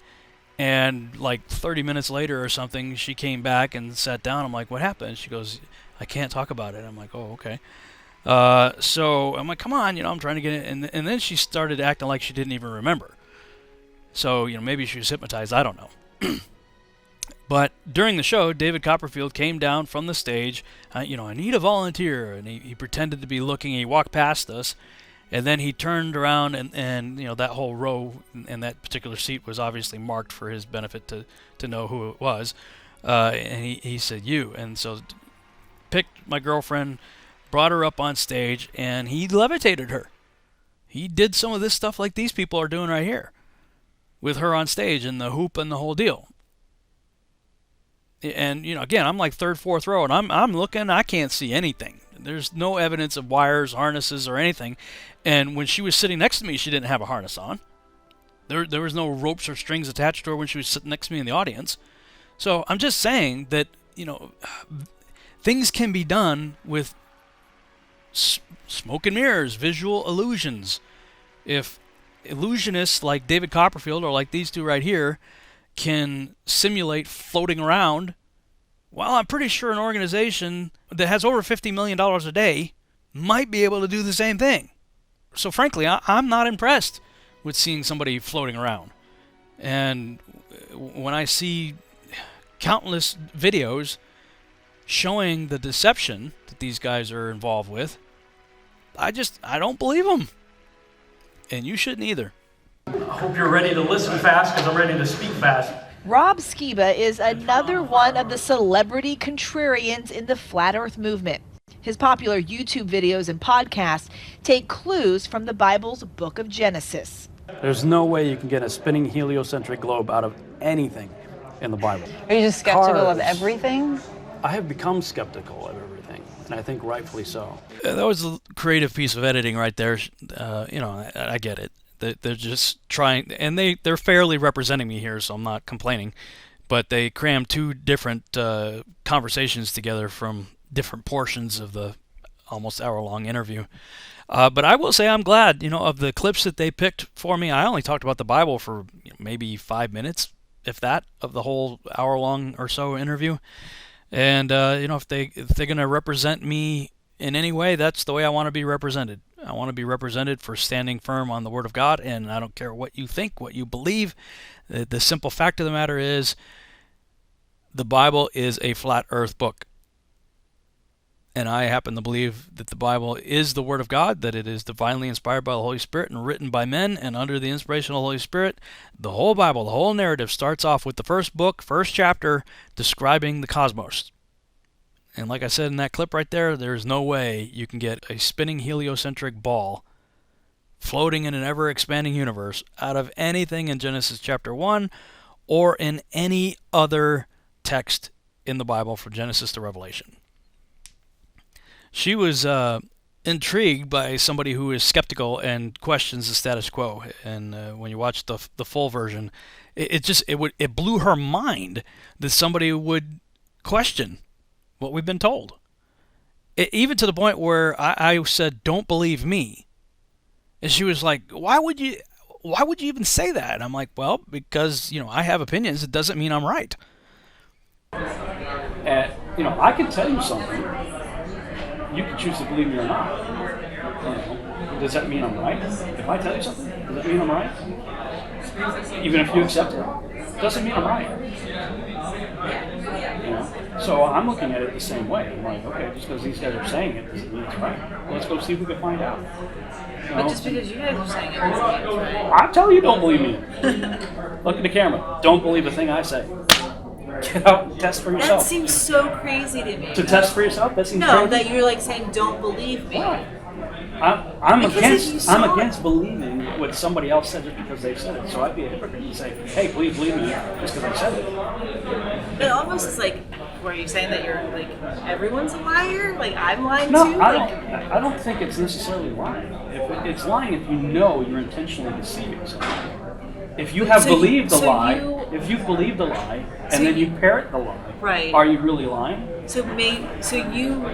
And like 30 minutes later or something, she came back and sat down. I'm like, "What happened?" She goes, "I can't talk about it." I'm like, "Oh, okay." So I'm like, "Come on, you know, I'm trying to get it." And then she started acting like she didn't even remember. So, you know, maybe she was hypnotized. I don't know. But during the show, David Copperfield came down from the stage. You know, "I need a volunteer." And he pretended to be looking. He walked past us. And then he turned around, and you know, that whole row and that particular seat was obviously marked for his benefit to know who it was. And he said, "You." And so picked my girlfriend, brought her up on stage, and he levitated her. He did some of this stuff like these people are doing right here with her on stage and the hoop and the whole deal. And, you know, again, I'm like third, fourth row, and I'm looking, I can't see anything. There's no evidence of wires, harnesses, or anything. And when she was sitting next to me, she didn't have a harness on. There was no ropes or strings attached to her when she was sitting next to me in the audience. So I'm just saying that, you know, things can be done with smoke and mirrors, visual illusions. If illusionists like David Copperfield or like these two right here can simulate floating around, well, I'm pretty sure an organization that has over $50 million a day might be able to do the same thing. So frankly, I'm not impressed with seeing somebody floating around. And when I see countless videos showing the deception that these guys are involved with, I don't believe them. And you shouldn't either. I hope you're ready to listen fast, because I'm ready to speak fast. Rob Skiba is another one of the celebrity contrarians in the Flat Earth movement. His popular YouTube videos and podcasts take clues from the Bible's book of Genesis. There's no way you can get a spinning heliocentric globe out of anything in the Bible. Are you just skeptical of everything? I have become skeptical of everything, and I think rightfully so. That was a creative piece of editing right there. You know, I get it. They're just trying, and they're fairly representing me here, so I'm not complaining. But they crammed two different conversations together from different portions of the almost hour-long interview. But I will say I'm glad, you know, of the clips that they picked for me. I only talked about the Bible for maybe 5 minutes, if that, of the whole hour-long or so interview. And you know, if they're going to represent me in any way, that's the way I want to be represented. I want to be represented for standing firm on the Word of God, and I don't care what you think, what you believe. The simple fact of the matter is, the Bible is a flat earth book. And I happen to believe that the Bible is the Word of God, that it is divinely inspired by the Holy Spirit and written by men and under the inspiration of the Holy Spirit. The whole Bible, the whole narrative starts off with the first book, first chapter, describing the cosmos. And like I said in that clip right there, there's no way you can get a spinning heliocentric ball floating in an ever-expanding universe out of anything in Genesis chapter 1 or in any other text in the Bible from Genesis to Revelation. She was intrigued by somebody who is skeptical and questions the status quo. And when you watch the full version, it blew her mind that somebody would question what we've been told. Even to the point where I said, "Don't believe me," and she was like, "Why would you even say that?" And I'm like, "Well, because I have opinions. It doesn't mean I'm right." I can tell you something. You can choose to believe me or not. Does that mean I'm right? If I tell you something, does that mean I'm right? Even if you accept it, doesn't mean I'm right. So I'm looking at it the same way. I'm like, okay, just because these guys are saying it doesn't mean it's right. Well, let's go see if we can find out. But just because you guys are saying it doesn't mean it's right. I'm telling you, don't believe me. Look at the camera. Don't believe a thing I say. Get out and test for yourself. That seems so crazy to me. To test for yourself? That seems crazy? No, that you're like saying, don't believe me. Why? I'm against believing what somebody else said just because they said it. So I'd be a hypocrite and say, hey, please believe me just because I said it. It almost is like, were you saying that you're like, everyone's a liar? Like I'm lying No, too? I don't think it's necessarily lying. It's lying if you know you're intentionally deceiving somebody. If you have believed the lie, and then you parrot the lie, right? Are you really lying? So you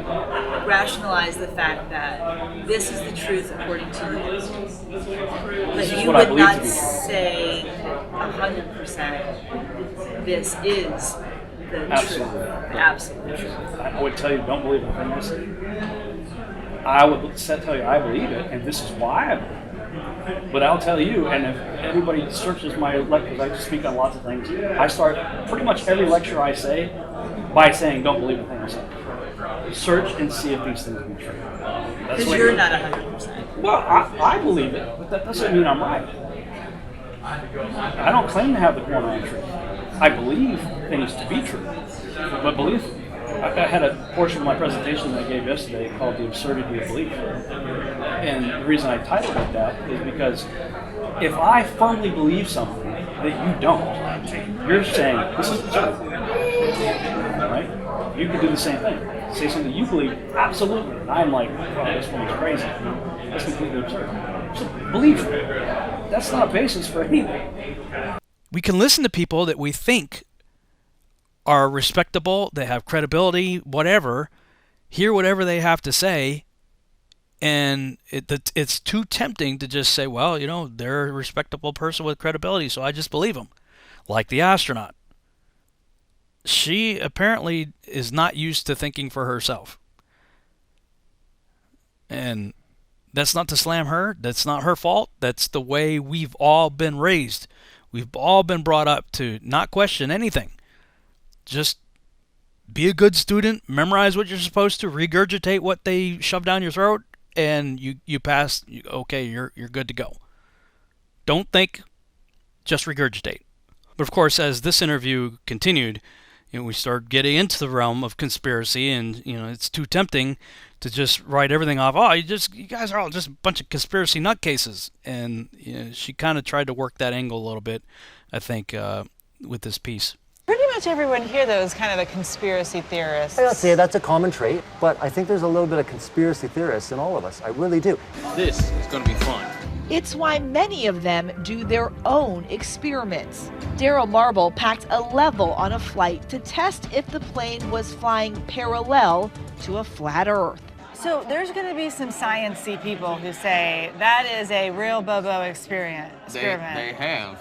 rationalize the fact that this is the truth according to you. But you would not say 100% this is the truth. The absolute truth. I would tell you, don't believe it. I would tell you, I believe it, and this is why I believe it. But I'll tell you, and if anybody searches my lectures, I speak on lots of things. I start pretty much every lecture I say by saying, don't believe a thing I say. Search and see if these things be true. Because you're not 100%. Well, I believe it, but that doesn't mean I'm right. I don't claim to have the corner on truth. I believe things to be true, but belief. I had a portion of my presentation that I gave yesterday called The Absurdity of Belief. And the reason I titled it that is because if I firmly believe something that you don't, you're saying, this is absurd. Right? You could do the same thing. Say something you believe, absolutely. And I'm like, oh, this woman's crazy. That's completely absurd. So belief, that's not a basis for anything. We can listen to people that we think are respectable, they have credibility, whatever, hear whatever they have to say, and it's too tempting to just say, well, they're a respectable person with credibility, so I just believe them. Like the astronaut. She apparently is not used to thinking for herself. And that's not to slam her. That's not her fault. That's the way we've all been raised. We've all been brought up to not question anything. Just be a good student, memorize what you're supposed to, regurgitate what they shove down your throat, and you pass. Okay, you're good to go. Don't think, just regurgitate. But of course, as this interview continued, we start getting into the realm of conspiracy, and it's too tempting to just write everything off. Oh, you guys are all just a bunch of conspiracy nutcases. And she kind of tried to work that angle a little bit, I think, with this piece. Pretty much everyone here, though, is kind of a conspiracy theorist. I'd say that's a common trait, but I think there's a little bit of conspiracy theorists in all of us. I really do. This is going to be fun. It's why many of them do their own experiments. Daryl Marble packed a level on a flight to test if the plane was flying parallel to a flat Earth. So there's going to be some science-y people who say that is a real Bobo experiment. They have.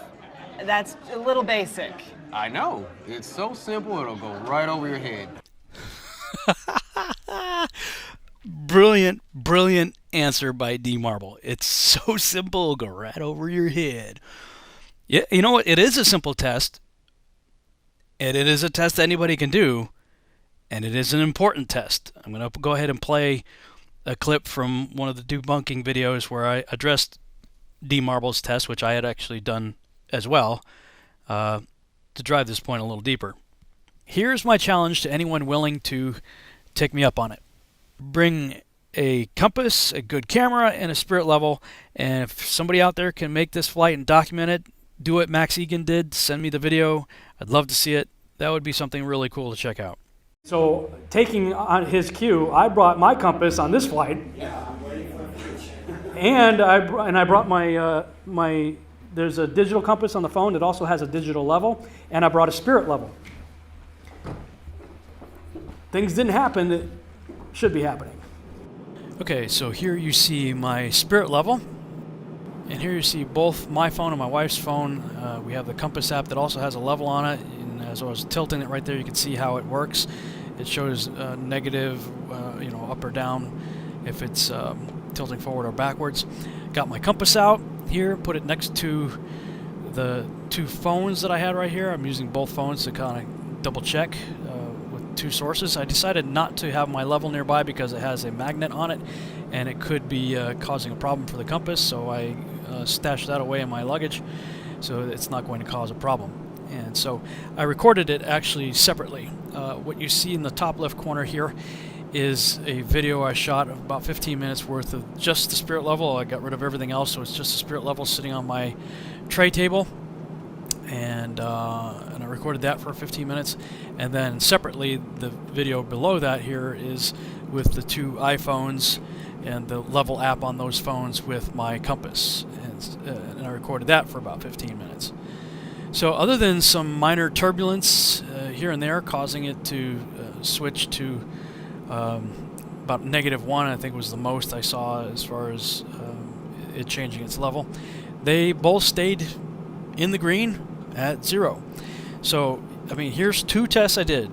That's a little basic. I know. It's so simple, it'll go right over your head. Brilliant answer by D. Marble. It's so simple, it'll go right over your head. Yeah, you know what? It is a simple test, and it is a test anybody can do, and it is an important test. I'm going to go ahead and play a clip from one of the debunking videos where I addressed D. Marble's test, which I had actually done as well, to drive this point a little deeper. Here's my challenge to anyone willing to take me up on it. Bring a compass, a good camera, and a spirit level. And if somebody out there can make this flight and document it, do what Max Egan did, send me the video. I'd love to see it. That would be something really cool to check out. So taking on his cue, I brought my compass on this flight, and I brought my there's a digital compass on the phone that also has a digital level, and I brought a spirit level. Things didn't happen that should be happening. Okay, so here you see my spirit level, and here you see both my phone and my wife's phone. We have the compass app that also has a level on it, and as I was tilting it right there, you can see how it works. It shows negative, up or down if it's tilting forward or backwards. Got my compass out here, put it next to the two phones that I had right here. I'm using both phones to kind of double check with two sources. I decided not to have my level nearby because it has a magnet on it and it could be causing a problem for the compass, so I stashed that away in my luggage so it's not going to cause a problem. And so I recorded it actually separately. What you see in the top left corner here is a video I shot of about 15 minutes worth of just the spirit level. I got rid of everything else, so it's just the spirit level sitting on my tray table. And I recorded that for 15 minutes. And then separately, the video below that here is with the two iPhones and the level app on those phones with my compass. And I recorded that for about 15 minutes. So other than some minor turbulence here and there causing it to switch to about -1, I think was the most I saw as far as it changing its level, they both stayed in the green at 0. So, I mean, here's two tests I did.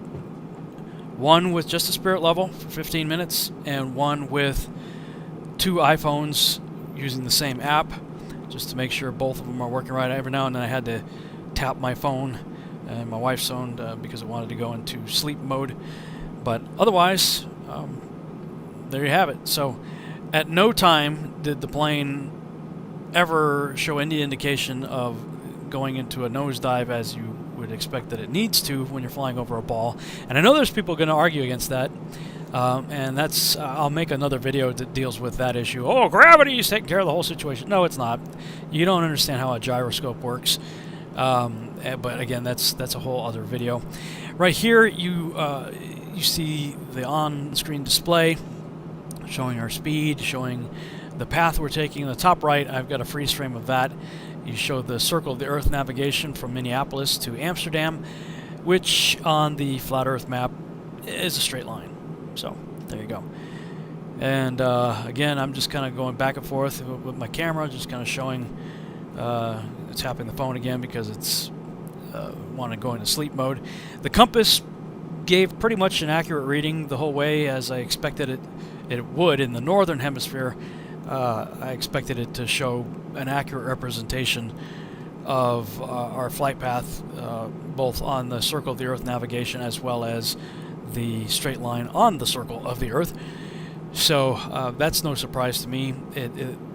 One with just a spirit level for 15 minutes, and one with two iPhones using the same app, just to make sure both of them are working right. Every now and then I had to tap my phone and my wife's phone because it wanted to go into sleep mode. But otherwise, there you have it. So at no time did the plane ever show any indication of going into a nosedive as you would expect that it needs to when you're flying over a ball. And I know there's people going to argue against that. And that's I'll make another video that deals with that issue. Oh, gravity is taking care of the whole situation. No, it's not. You don't understand how a gyroscope works. But again, that's a whole other video. Right here, you see the on-screen display showing our speed, showing the path we're taking. In the top right, I've got a freeze frame of that. You show the circle of the Earth navigation from Minneapolis to Amsterdam, which on the flat Earth map is a straight line. So there you go. And again, I'm just kind of going back and forth with my camera, just kind of showing. Tapping the phone again because it's want to go into sleep mode. The compass gave pretty much an accurate reading the whole way as I expected it would in the northern hemisphere. I expected it to show an accurate representation of our flight path, both on the circle of the Earth navigation as well as the straight line on the circle of the Earth. So that's no surprise to me.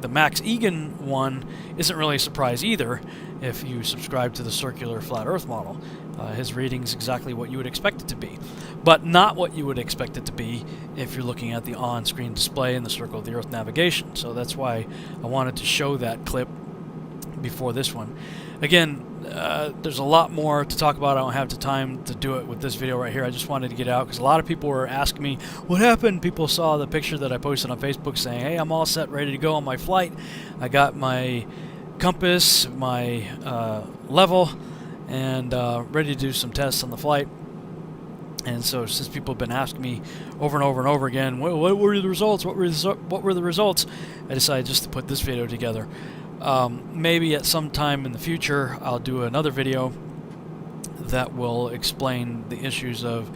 The Max Egan one isn't really a surprise either if you subscribe to the circular flat Earth model. His reading's exactly what you would expect it to be, but not what you would expect it to be if you're looking at the on-screen display in the circle of the Earth navigation. So that's why I wanted to show that clip before this one. Again, there's a lot more to talk about. I don't have the time to do it with this video right here. I just wanted to get out because a lot of people were asking me what happened. People saw the picture that I posted on Facebook saying, hey, I'm all set, ready to go on my flight. I got my compass, my level, and ready to do some tests on the flight. And so since people have been asking me over and over and over again, what were the results? What were the results? I decided just to put this video together. Maybe at some time in the future I'll do another video that will explain the issues of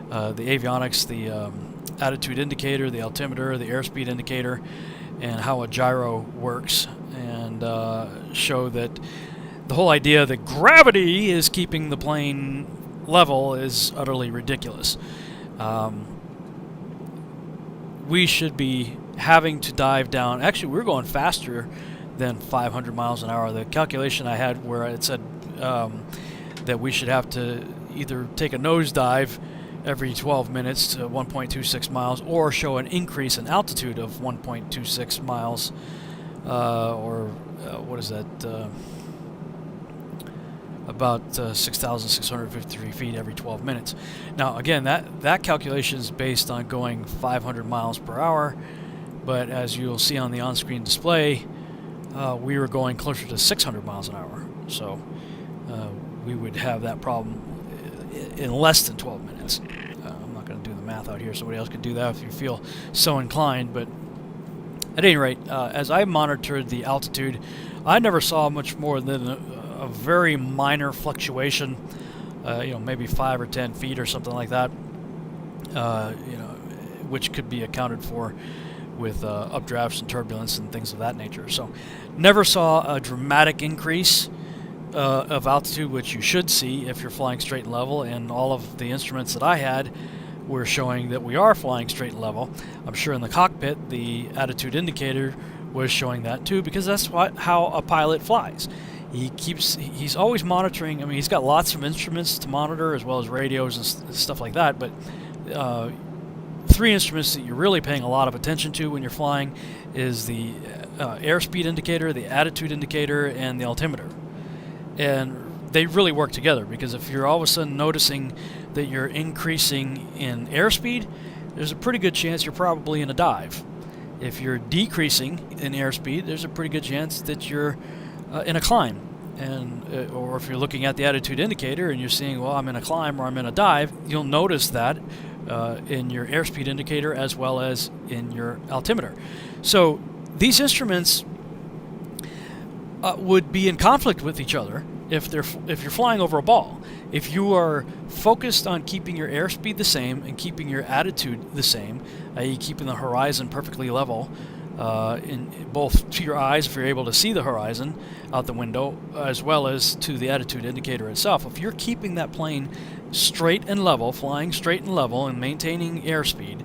the avionics, the attitude indicator, the altimeter, the airspeed indicator, and how a gyro works, and show that the whole idea that gravity is keeping the plane level is utterly ridiculous. We should be having to dive down. Actually, we're going faster than 500 miles an hour. The calculation I had where it said that we should have to either take a nosedive every 12 minutes to 1.26 miles, or show an increase in altitude of 1.26 miles, or what is that? About 6,653 feet every 12 minutes. Now, again, that calculation is based on going 500 miles per hour, but as you'll see on the on-screen display, we were going closer to 600 miles an hour. So we would have that problem in less than 12 minutes. I'm not going to do the math out here. Somebody else could do that if you feel so inclined. But at any rate, as I monitored the altitude, I never saw much more than a very minor fluctuation, maybe 5 or 10 feet or something like that, which could be accounted for with updrafts and turbulence and things of that nature. So never saw a dramatic increase of altitude, which you should see if you're flying straight and level, and all of the instruments that I had were showing that we are flying straight and level. I'm sure in the cockpit the attitude indicator was showing that too, because that's how a pilot flies. He's always monitoring. I mean, he's got lots of instruments to monitor as well as radios and stuff like that, but 3 instruments that you're really paying a lot of attention to when you're flying is the airspeed indicator, the attitude indicator, and the altimeter. And they really work together, because if you're all of a sudden noticing that you're increasing in airspeed, there's a pretty good chance you're probably in a dive. If you're decreasing in airspeed, there's a pretty good chance that you're in a climb. And or if you're looking at the attitude indicator and you're seeing, well, I'm in a climb or I'm in a dive, you'll notice that in your airspeed indicator as well as in your altimeter. So these instruments would be in conflict with each other if you're flying over a ball. If you are focused on keeping your airspeed the same and keeping your attitude the same, i.e. keeping the horizon perfectly level, in both to your eyes if you're able to see the horizon out the window, as well as to the attitude indicator itself. If you're keeping that plane straight and level, flying straight and level and maintaining airspeed,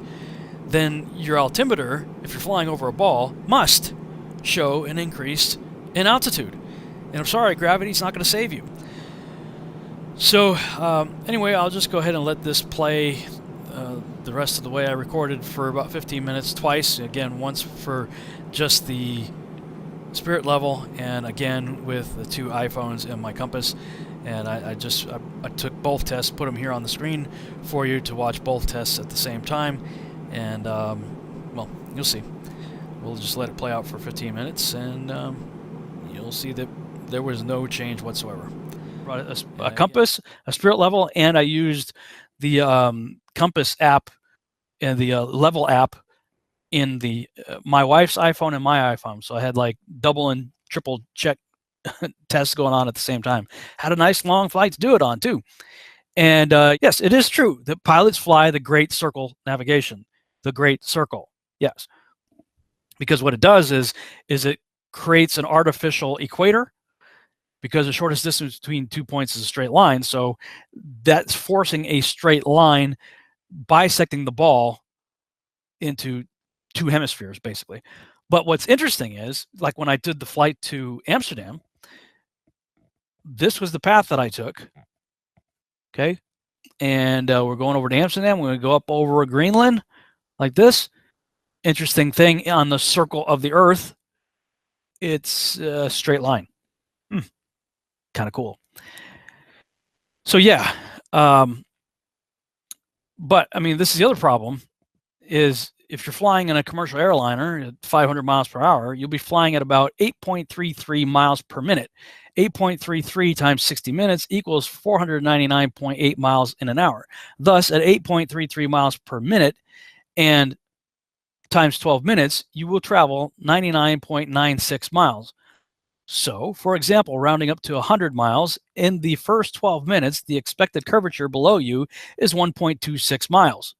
then your altimeter, if you're flying over a ball, must show an increase in altitude. And I'm sorry, gravity's not going to save you. So anyway, I'll just go ahead and let this play the rest of the way. I recorded for about 15 minutes twice. Again, once for just the spirit level, and again with the 2 iPhones and my compass. And I took both tests, put them here on the screen for you to watch both tests at the same time. And well, you'll see. We'll just let it play out for 15 minutes, and you'll see that there was no change whatsoever. Brought a compass, a spirit level, and I used the compass app and the level app in the my wife's iPhone and my iPhone. So I had like double and triple check tests going on at the same time. Had a nice long flight to do it on too. And yes, it is true that pilots fly the Great Circle navigation. The Great Circle, yes. Because what it does is it creates an artificial equator, because the shortest distance between 2 points is a straight line. So that's forcing a straight line, bisecting the ball into 2 hemispheres, basically. But what's interesting is, like when I did the flight to Amsterdam, this was the path that I took. Okay. And we're going over to Amsterdam. We're going to go up over Greenland like this. Interesting thing, on the circle of the Earth, it's a straight line. Kind of cool. So yeah, but I mean, this is the other problem, is if you're flying in a commercial airliner at 500 miles per hour, you'll be flying at about 8.33 miles per minute. 8.33 times 60 minutes equals 499.8 miles in an hour. Thus, at 8.33 miles per minute and times 12 minutes, you will travel 99.96 miles. So, for example, rounding up to 100 miles, in the first 12 minutes, the expected curvature below you is 1.26 miles.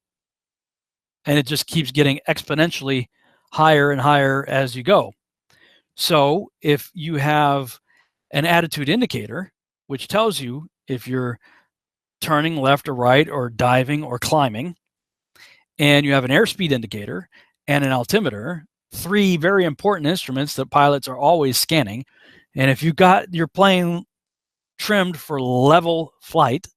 And it just keeps getting exponentially higher and higher as you go. So, if you have an attitude indicator, which tells you if you're turning left or right or diving or climbing, and you have an airspeed indicator and an altimeter, 3 very important instruments that pilots are always scanning. And if you got your plane trimmed for level flight,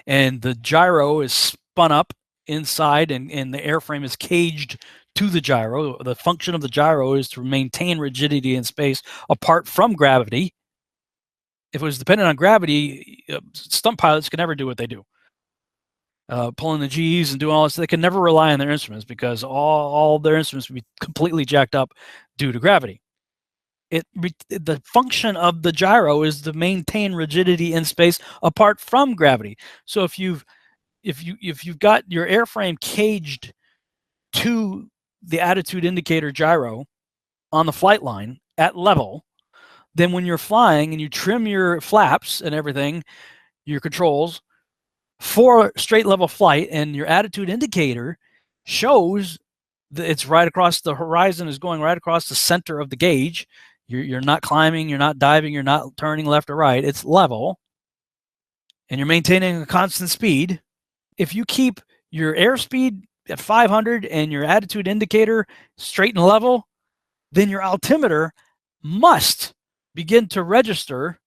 And the gyro is spun up inside, and the airframe is caged to the gyro. The function of the gyro is to maintain rigidity in space apart from gravity. If it was dependent on gravity, stunt pilots could never do what they do. Pulling the G's and doing all this, they can never rely on their instruments because all their instruments would be completely jacked up due to gravity. The function of the gyro is to maintain rigidity in space apart from gravity. So if you've got your airframe caged to the attitude indicator gyro on the flight line at level, then when you're flying and you trim your flaps and everything, your controls for straight level flight, and your attitude indicator shows that it's right across the horizon, is going right across the center of the gauge. You're not climbing, you're not diving, you're not turning left or right. It's level, and you're maintaining a constant speed. If you keep your airspeed at 500 and your attitude indicator straight and level, then your altimeter must begin to register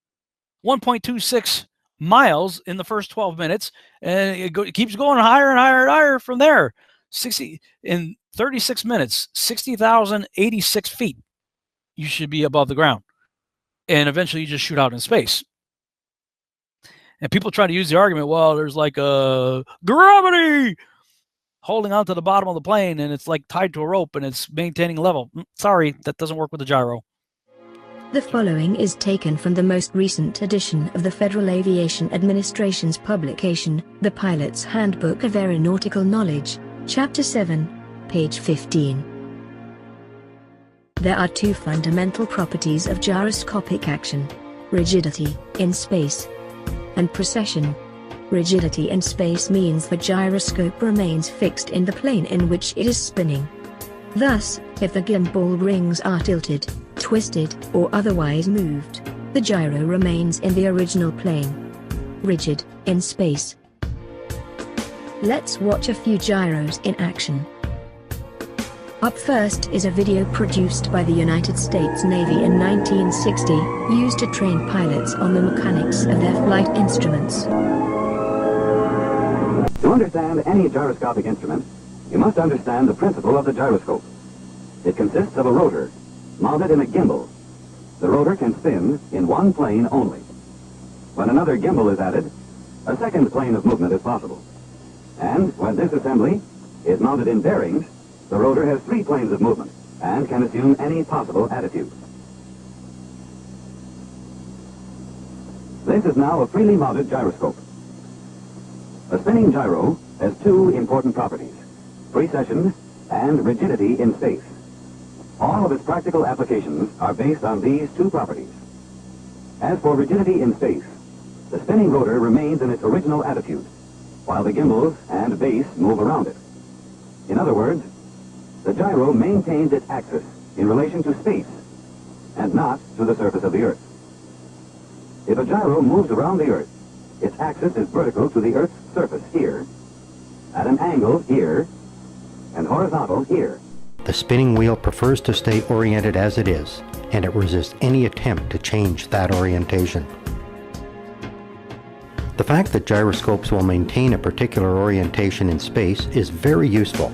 1.26 miles in the first 12 minutes, and it keeps going higher and higher and higher from there. 60 in 36 minutes, 60,086 feet. You should be above the ground, and eventually you just shoot out in space. And people try to use the argument, well, there's like a gravity holding on to the bottom of the plane, and it's like tied to a rope, and it's maintaining level. Sorry, that doesn't work with the gyro. The following is taken from the most recent edition of the Federal Aviation Administration's publication, The Pilot's Handbook of Aeronautical Knowledge, Chapter 7, page 15. There are two fundamental properties of gyroscopic action: rigidity in space and precession. Rigidity in space means the gyroscope remains fixed in the plane in which it is spinning. Thus, if the gimbal rings are tilted, twisted, or otherwise moved, the gyro remains in the original plane. Rigid in space. Let's watch a few gyros in action. Up first is a video produced by the United States Navy in 1960, used to train pilots on the mechanics of their flight instruments. To understand any gyroscopic instrument, you must understand the principle of the gyroscope. It consists of a rotor mounted in a gimbal. The rotor can spin in one plane only. When another gimbal is added, a second plane of movement is possible. And when this assembly is mounted in bearings, the rotor has three planes of movement and can assume any possible attitude. This is now a freely mounted gyroscope. A spinning gyro has two important properties: precession and rigidity in space. All of its practical applications are based on these two properties. As for rigidity in space, the spinning rotor remains in its original attitude, while the gimbals and base move around it. In other words, the gyro maintains its axis in relation to space and not to the surface of the Earth. If a gyro moves around the Earth, its axis is vertical to the Earth's surface here, at an angle here, and horizontal here. The spinning wheel prefers to stay oriented as it is, and it resists any attempt to change that orientation. The fact that gyroscopes will maintain a particular orientation in space is very useful.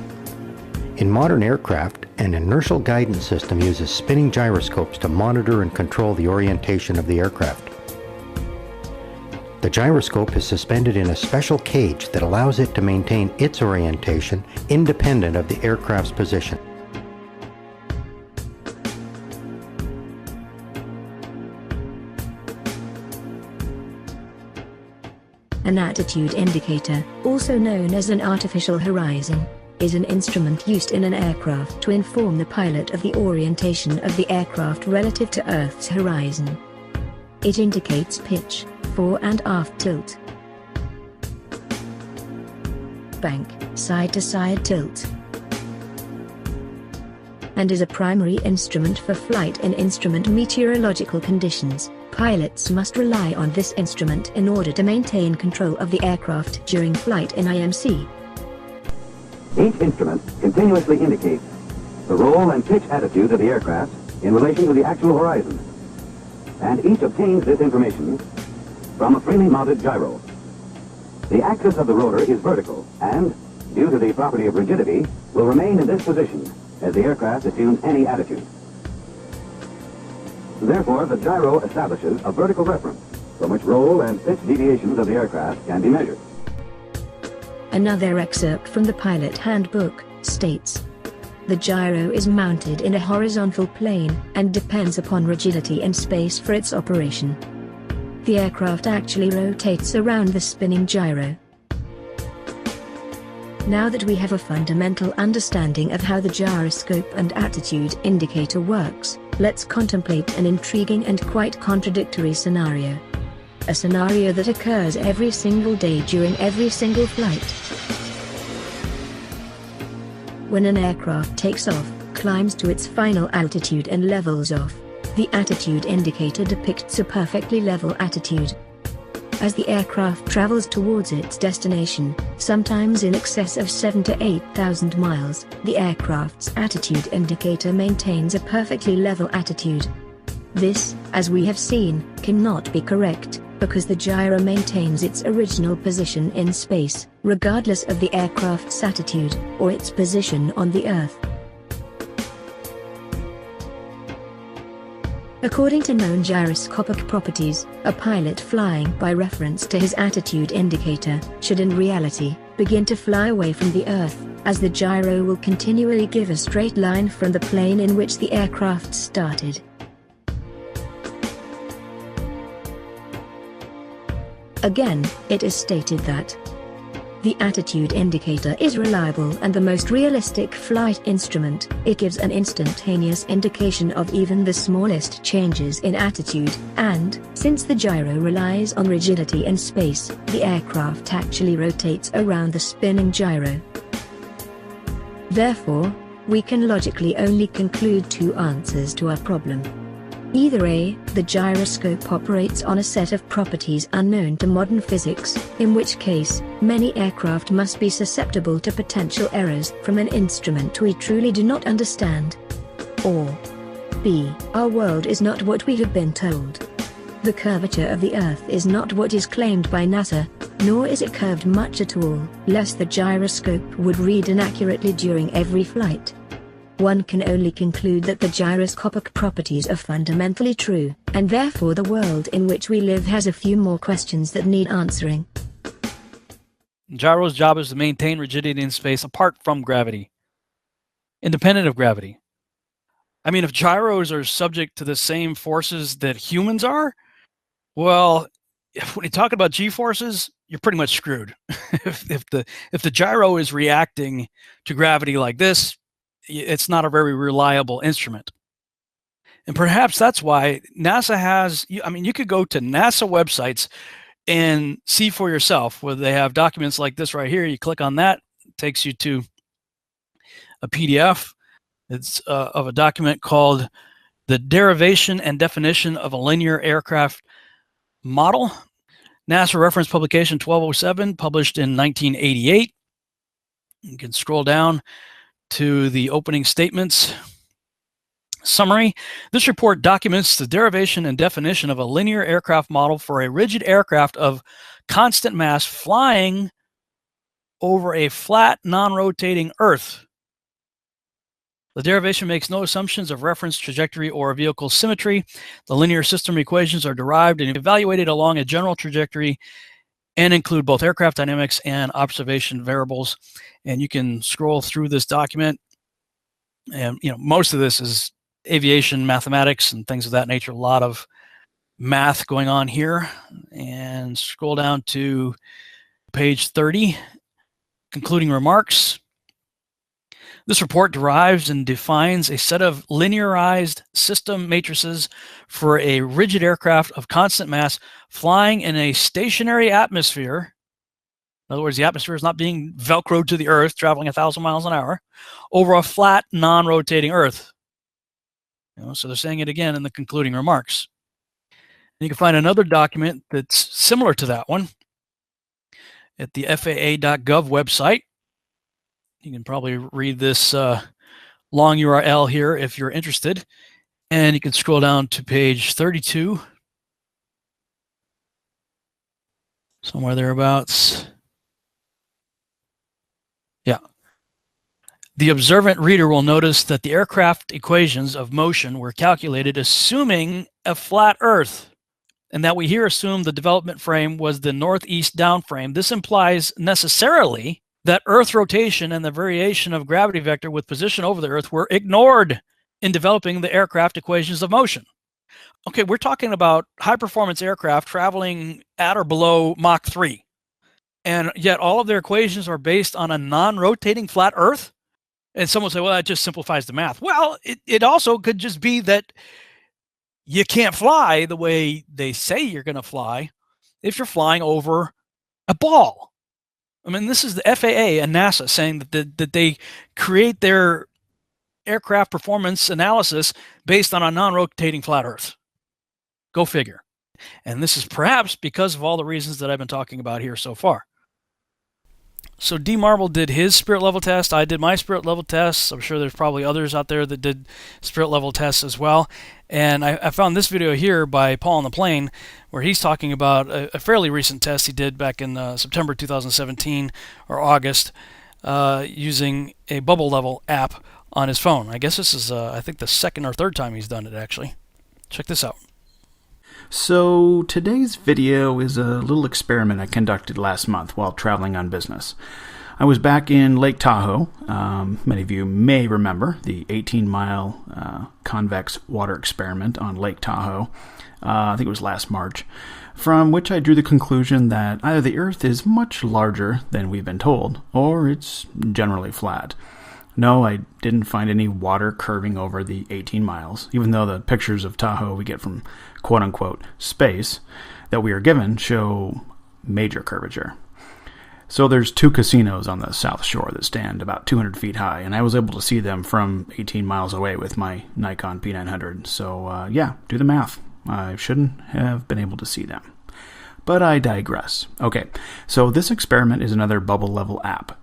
In modern aircraft, an inertial guidance system uses spinning gyroscopes to monitor and control the orientation of the aircraft. The gyroscope is suspended in a special cage that allows it to maintain its orientation independent of the aircraft's position. An attitude indicator, also known as an artificial horizon, is an instrument used in an aircraft to inform the pilot of the orientation of the aircraft relative to Earth's horizon. It indicates pitch, fore and aft tilt, bank, side-to-side tilt, and is a primary instrument for flight in instrument meteorological conditions. Pilots must rely on this instrument in order to maintain control of the aircraft during flight in IMC. Each instrument continuously indicates the roll and pitch attitude of the aircraft in relation to the actual horizon, and each obtains this information from a freely mounted gyro. The axis of the rotor is vertical and, due to the property of rigidity, will remain in this position as the aircraft assumes any attitude. Therefore, the gyro establishes a vertical reference from which roll and pitch deviations of the aircraft can be measured. Another excerpt from the pilot handbook states, "The gyro is mounted in a horizontal plane and depends upon rigidity in space for its operation. The aircraft actually rotates around the spinning gyro." Now that we have a fundamental understanding of how the gyroscope and attitude indicator works, let's contemplate an intriguing and quite contradictory scenario. A scenario that occurs every single day during every single flight. When an aircraft takes off, climbs to its final altitude and levels off, the attitude indicator depicts a perfectly level attitude. As the aircraft travels towards its destination, sometimes in excess of 7,000 to 8,000 miles, the aircraft's attitude indicator maintains a perfectly level attitude. This, as we have seen, cannot be correct, because the gyro maintains its original position in space, regardless of the aircraft's attitude, or its position on the Earth. According to known gyroscopic properties, a pilot flying by reference to his attitude indicator should in reality begin to fly away from the Earth, as the gyro will continually give a straight line from the plane in which the aircraft started. Again, it is stated that the attitude indicator is reliable and the most realistic flight instrument. It gives an instantaneous indication of even the smallest changes in attitude, and, since the gyro relies on rigidity in space, the aircraft actually rotates around the spinning gyro. Therefore, we can logically only conclude two answers to our problem. Either A, the gyroscope operates on a set of properties unknown to modern physics, in which case, many aircraft must be susceptible to potential errors from an instrument we truly do not understand. Or B, our world is not what we have been told. The curvature of the Earth is not what is claimed by NASA, nor is it curved much at all, lest the gyroscope would read inaccurately during every flight. One can only conclude that the gyroscopic properties are fundamentally true, and therefore the world in which we live has a few more questions that need answering. Gyro's job is to maintain rigidity in space apart from gravity, independent of gravity. I mean, if gyros are subject to the same forces that humans are, well, when you talk about G-forces, you're pretty much screwed. if the gyro is reacting to gravity like this, it's not a very reliable instrument. And perhaps that's why NASA has, I mean, you could go to NASA websites and see for yourself where they have documents like this right here. You click on that, it takes you to a PDF. It's of a document called The Derivation and Definition of a Linear Aircraft Model. NASA reference publication 1207, published in 1988. You can scroll down to the opening statements. Summary: this report documents the derivation and definition of a linear aircraft model for a rigid aircraft of constant mass flying over a flat, non-rotating Earth. The derivation makes no assumptions of reference trajectory or vehicle symmetry. The linear system equations are derived and evaluated along a general trajectory and include both aircraft dynamics and observation variables. And you can scroll through this document, and most of this is aviation mathematics and things of that nature. A lot of math going on here. And scroll down to page 30, concluding remarks. This report derives and defines a set of linearized system matrices for a rigid aircraft of constant mass flying in a stationary atmosphere. In other words, the atmosphere is not being velcroed to the Earth, traveling 1,000 miles an hour, over a flat, non-rotating Earth. So they're saying it again in the concluding remarks. And you can find another document that's similar to that one at the FAA.gov website. You can probably read this long URL here if you're interested. And you can scroll down to page 32. Somewhere thereabouts. Yeah. The observant reader will notice that the aircraft equations of motion were calculated assuming a flat Earth, and that we here assume the development frame was the northeast down frame. This implies necessarily that Earth rotation and the variation of gravity vector with position over the Earth were ignored in developing the aircraft equations of motion. Okay, we're talking about high-performance aircraft traveling at or below Mach 3, and yet all of their equations are based on a non-rotating flat Earth? And someone will say, well, that just simplifies the math. Well, it also could just be that you can't fly the way they say you're going to fly if you're flying over a ball. I mean, this is the FAA and NASA saying that they create their aircraft performance analysis based on a non-rotating flat Earth. Go figure. And this is perhaps because of all the reasons that I've been talking about here so far. So D Marble did his spirit level test. I did my spirit level tests. I'm sure there's probably others out there that did spirit level tests as well. And I found this video here by Paul on the Plane where he's talking about a fairly recent test he did back in September 2017 or August using a bubble level app on his phone. I guess this is, I think, the second or third time he's done it, actually. Check this out. So today's video is a little experiment I conducted last month while traveling on business. I was back in Lake Tahoe. Many of you may remember the 18-mile convex water experiment on Lake Tahoe. I think it was last March, from which I drew the conclusion that either the Earth is much larger than we've been told, or it's generally flat. No, I didn't find any water curving over the 18 miles, even though the pictures of Tahoe we get from quote-unquote space that we are given show major curvature. So there's two casinos on the South Shore that stand about 200 feet high, and I was able to see them from 18 miles away with my Nikon P900. So yeah, do the math. I shouldn't have been able to see them. But I digress. Okay, so this experiment is another bubble level app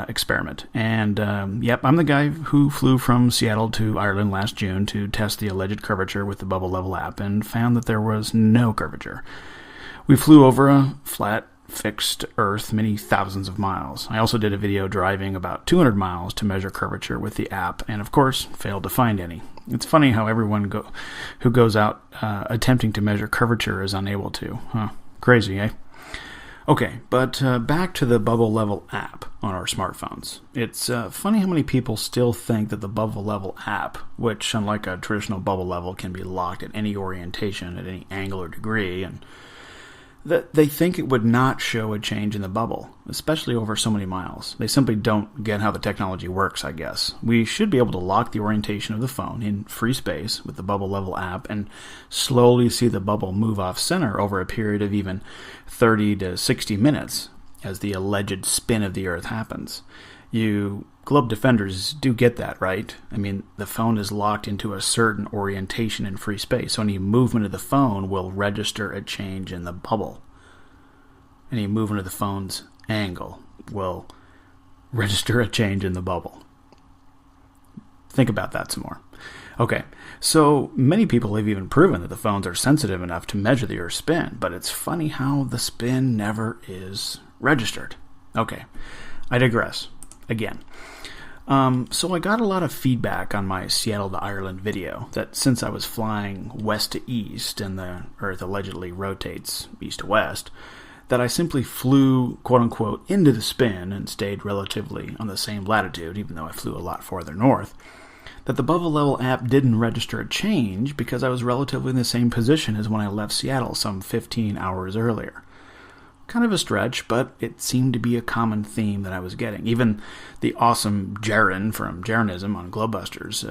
experiment. And yep, I'm the guy who flew from Seattle to Ireland last June to test the alleged curvature with the bubble level app and found that there was no curvature. We flew over a flat, fixed Earth many thousands of miles. I also did a video driving about 200 miles to measure curvature with the app and of course failed to find any. It's funny how everyone who goes out attempting to measure curvature is unable to. Huh. Crazy, eh? Okay, but back to the bubble level app on our smartphones. It's funny how many people still think that the bubble level app, which unlike a traditional bubble level can be locked at any orientation, at any angle or degree, and that they think it would not show a change in the bubble, especially over so many miles. They simply don't get how the technology works, I guess. We should be able to lock the orientation of the phone in free space with the bubble level app and slowly see the bubble move off center over a period of even 30 to 60 minutes as the alleged spin of the Earth happens. You globe defenders do get that, right? I mean, the phone is locked into a certain orientation in free space, so any movement of the phone will register a change in the bubble. Any movement of the phone's angle will register a change in the bubble. Think about that some more. Okay, so many people have even proven that the phones are sensitive enough to measure the Earth's spin, but it's funny how the spin never is registered. Okay, I digress. Again. So I got a lot of feedback on my Seattle to Ireland video that since I was flying west to east and the Earth allegedly rotates east to west, that I simply flew quote-unquote into the spin and stayed relatively on the same latitude, even though I flew a lot farther north, that the bubble level app didn't register a change because I was relatively in the same position as when I left Seattle some 15 hours earlier. Kind of a stretch, but it seemed to be a common theme that I was getting. Even the awesome Jaren from Jarenism on Globebusters,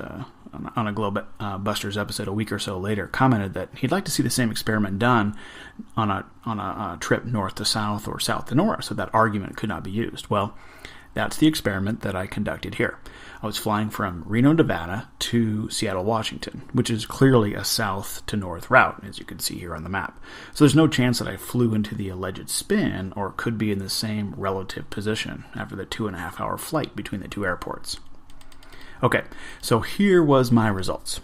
on a Globebusters episode a week or so later, commented that he'd like to see the same experiment done on a trip north to south or south to north, so that argument could not be used. Well, that's the experiment that I conducted here. I was flying from Reno, Nevada to Seattle, Washington, which is clearly a south to north route, as you can see here on the map. So there's no chance that I flew into the alleged spin or could be in the same relative position after the 2.5-hour flight between the two airports. Okay, so here was my results.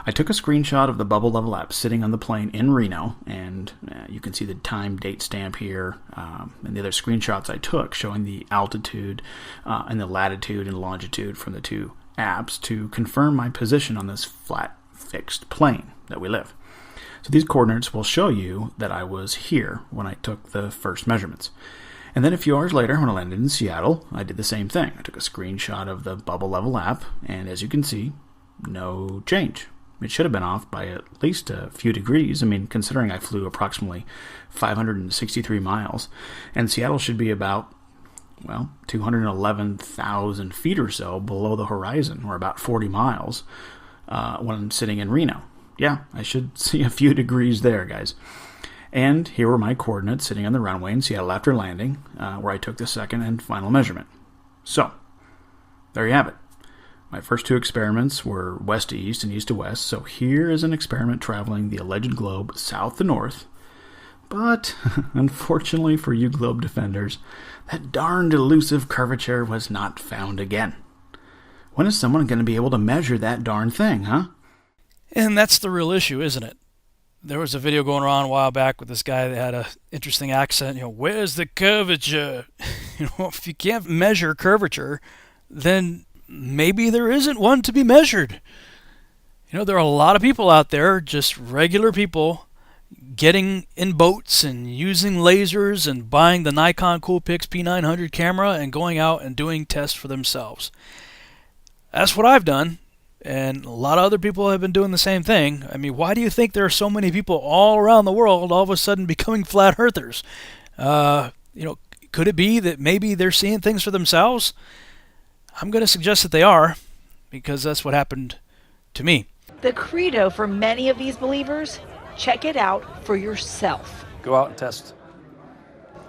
I took a screenshot of the bubble level app sitting on the plane in Reno, and you can see the time date stamp here, and the other screenshots I took showing the altitude and the latitude and longitude from the two apps to confirm my position on this flat fixed plane that we live. So these coordinates will show you that I was here when I took the first measurements. And then a few hours later, when I landed in Seattle, I did the same thing. I took a screenshot of the bubble level app, and as you can see, no change. It should have been off by at least a few degrees. I mean, considering I flew approximately 563 miles, and Seattle should be about, well, 211,000 feet or so below the horizon, or about 40 miles, when I'm sitting in Reno. Yeah, I should see a few degrees there, guys. And here were my coordinates sitting on the runway in Seattle after landing, where I took the second and final measurement. So, there you have it. My first two experiments were west to east and east to west, so here is an experiment traveling the alleged globe south to north. But, unfortunately for you globe defenders, that darned elusive curvature was not found again. When is someone going to be able to measure that darn thing, huh? And that's the real issue, isn't it? There was a video going around a while back with this guy that had an interesting accent. Where's the curvature? If you can't measure curvature, then maybe there isn't one to be measured. There are a lot of people out there, just regular people, getting in boats and using lasers and buying the Nikon Coolpix P900 camera and going out and doing tests for themselves. That's what I've done, and a lot of other people have been doing the same thing. I mean, why do you think there are so many people all around the world all of a sudden becoming flat earthers? Could it be that maybe they're seeing things for themselves? I'm going to suggest that they are, because that's what happened to me. The credo for many of these believers, check it out for yourself. Go out and test.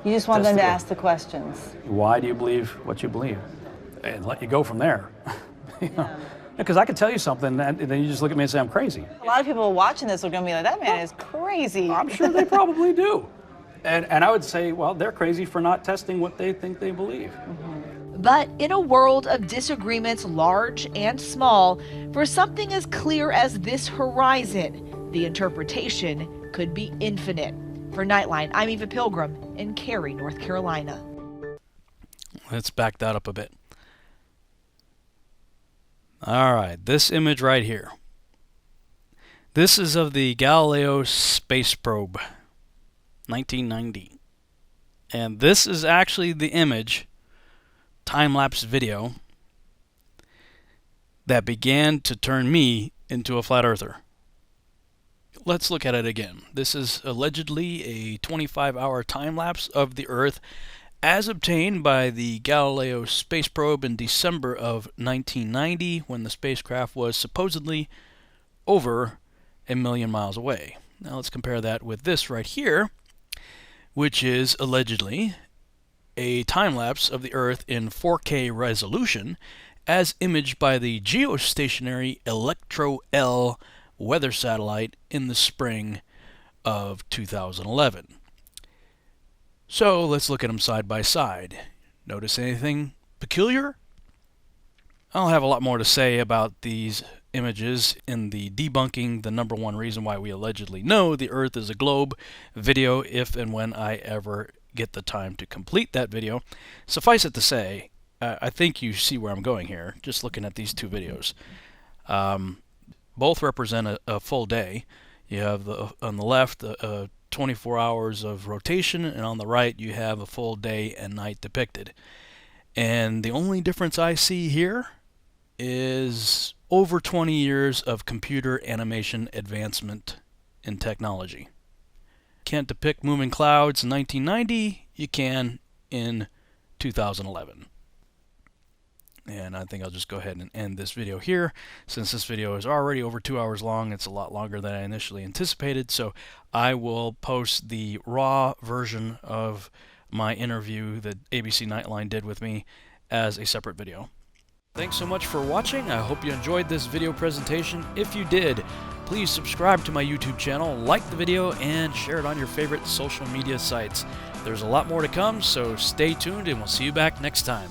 You just want them to ask the questions. Why do you believe what you believe? And let you go from there. Because I could tell you something, and then you just look at me and say I'm crazy. A lot of people watching this are going to be like, that man is crazy. I'm sure they probably do. And I would say, well, they're crazy for not testing what they think they believe. But in a world of disagreements large and small, for something as clear as this horizon, the interpretation could be infinite. For Nightline, I'm Eva Pilgrim in Cary, North Carolina. Let's back that up a bit. All right, this image right here. This is of the Galileo space probe, 1990. And this is actually the image, time-lapse video, that began to turn me into a flat earther. Let's look at it again. This is allegedly a 25-hour time-lapse of the Earth as obtained by the Galileo space probe in December of 1990, when the spacecraft was supposedly over 1 million miles away. Now let's compare that with this right here, which is allegedly a time-lapse of the Earth in 4K resolution as imaged by the geostationary Electro-L weather satellite in the spring of 2011. So let's look at them side by side. Notice anything peculiar? I'll have a lot more to say about these images in the Debunking the Number One Reason Why We Allegedly Know the Earth is a Globe video, if and when I ever get the time to complete that video. Suffice it to say, I think you see where I'm going here, just looking at these two videos. Both represent a full day. You have on the left 24 hours of rotation, and on the right you have a full day and night depicted. And the only difference I see here is over 20 years of computer animation advancement in technology. Can't depict moving clouds in 1990, you can in 2011. And I think I'll just go ahead and end this video here. Since this video is already over 2 hours long, it's a lot longer than I initially anticipated, so I will post the raw version of my interview that ABC Nightline did with me as a separate video. Thanks so much for watching. I hope you enjoyed this video presentation. If you did, please subscribe to my YouTube channel, like the video, and share it on your favorite social media sites. There's a lot more to come, so stay tuned and we'll see you back next time.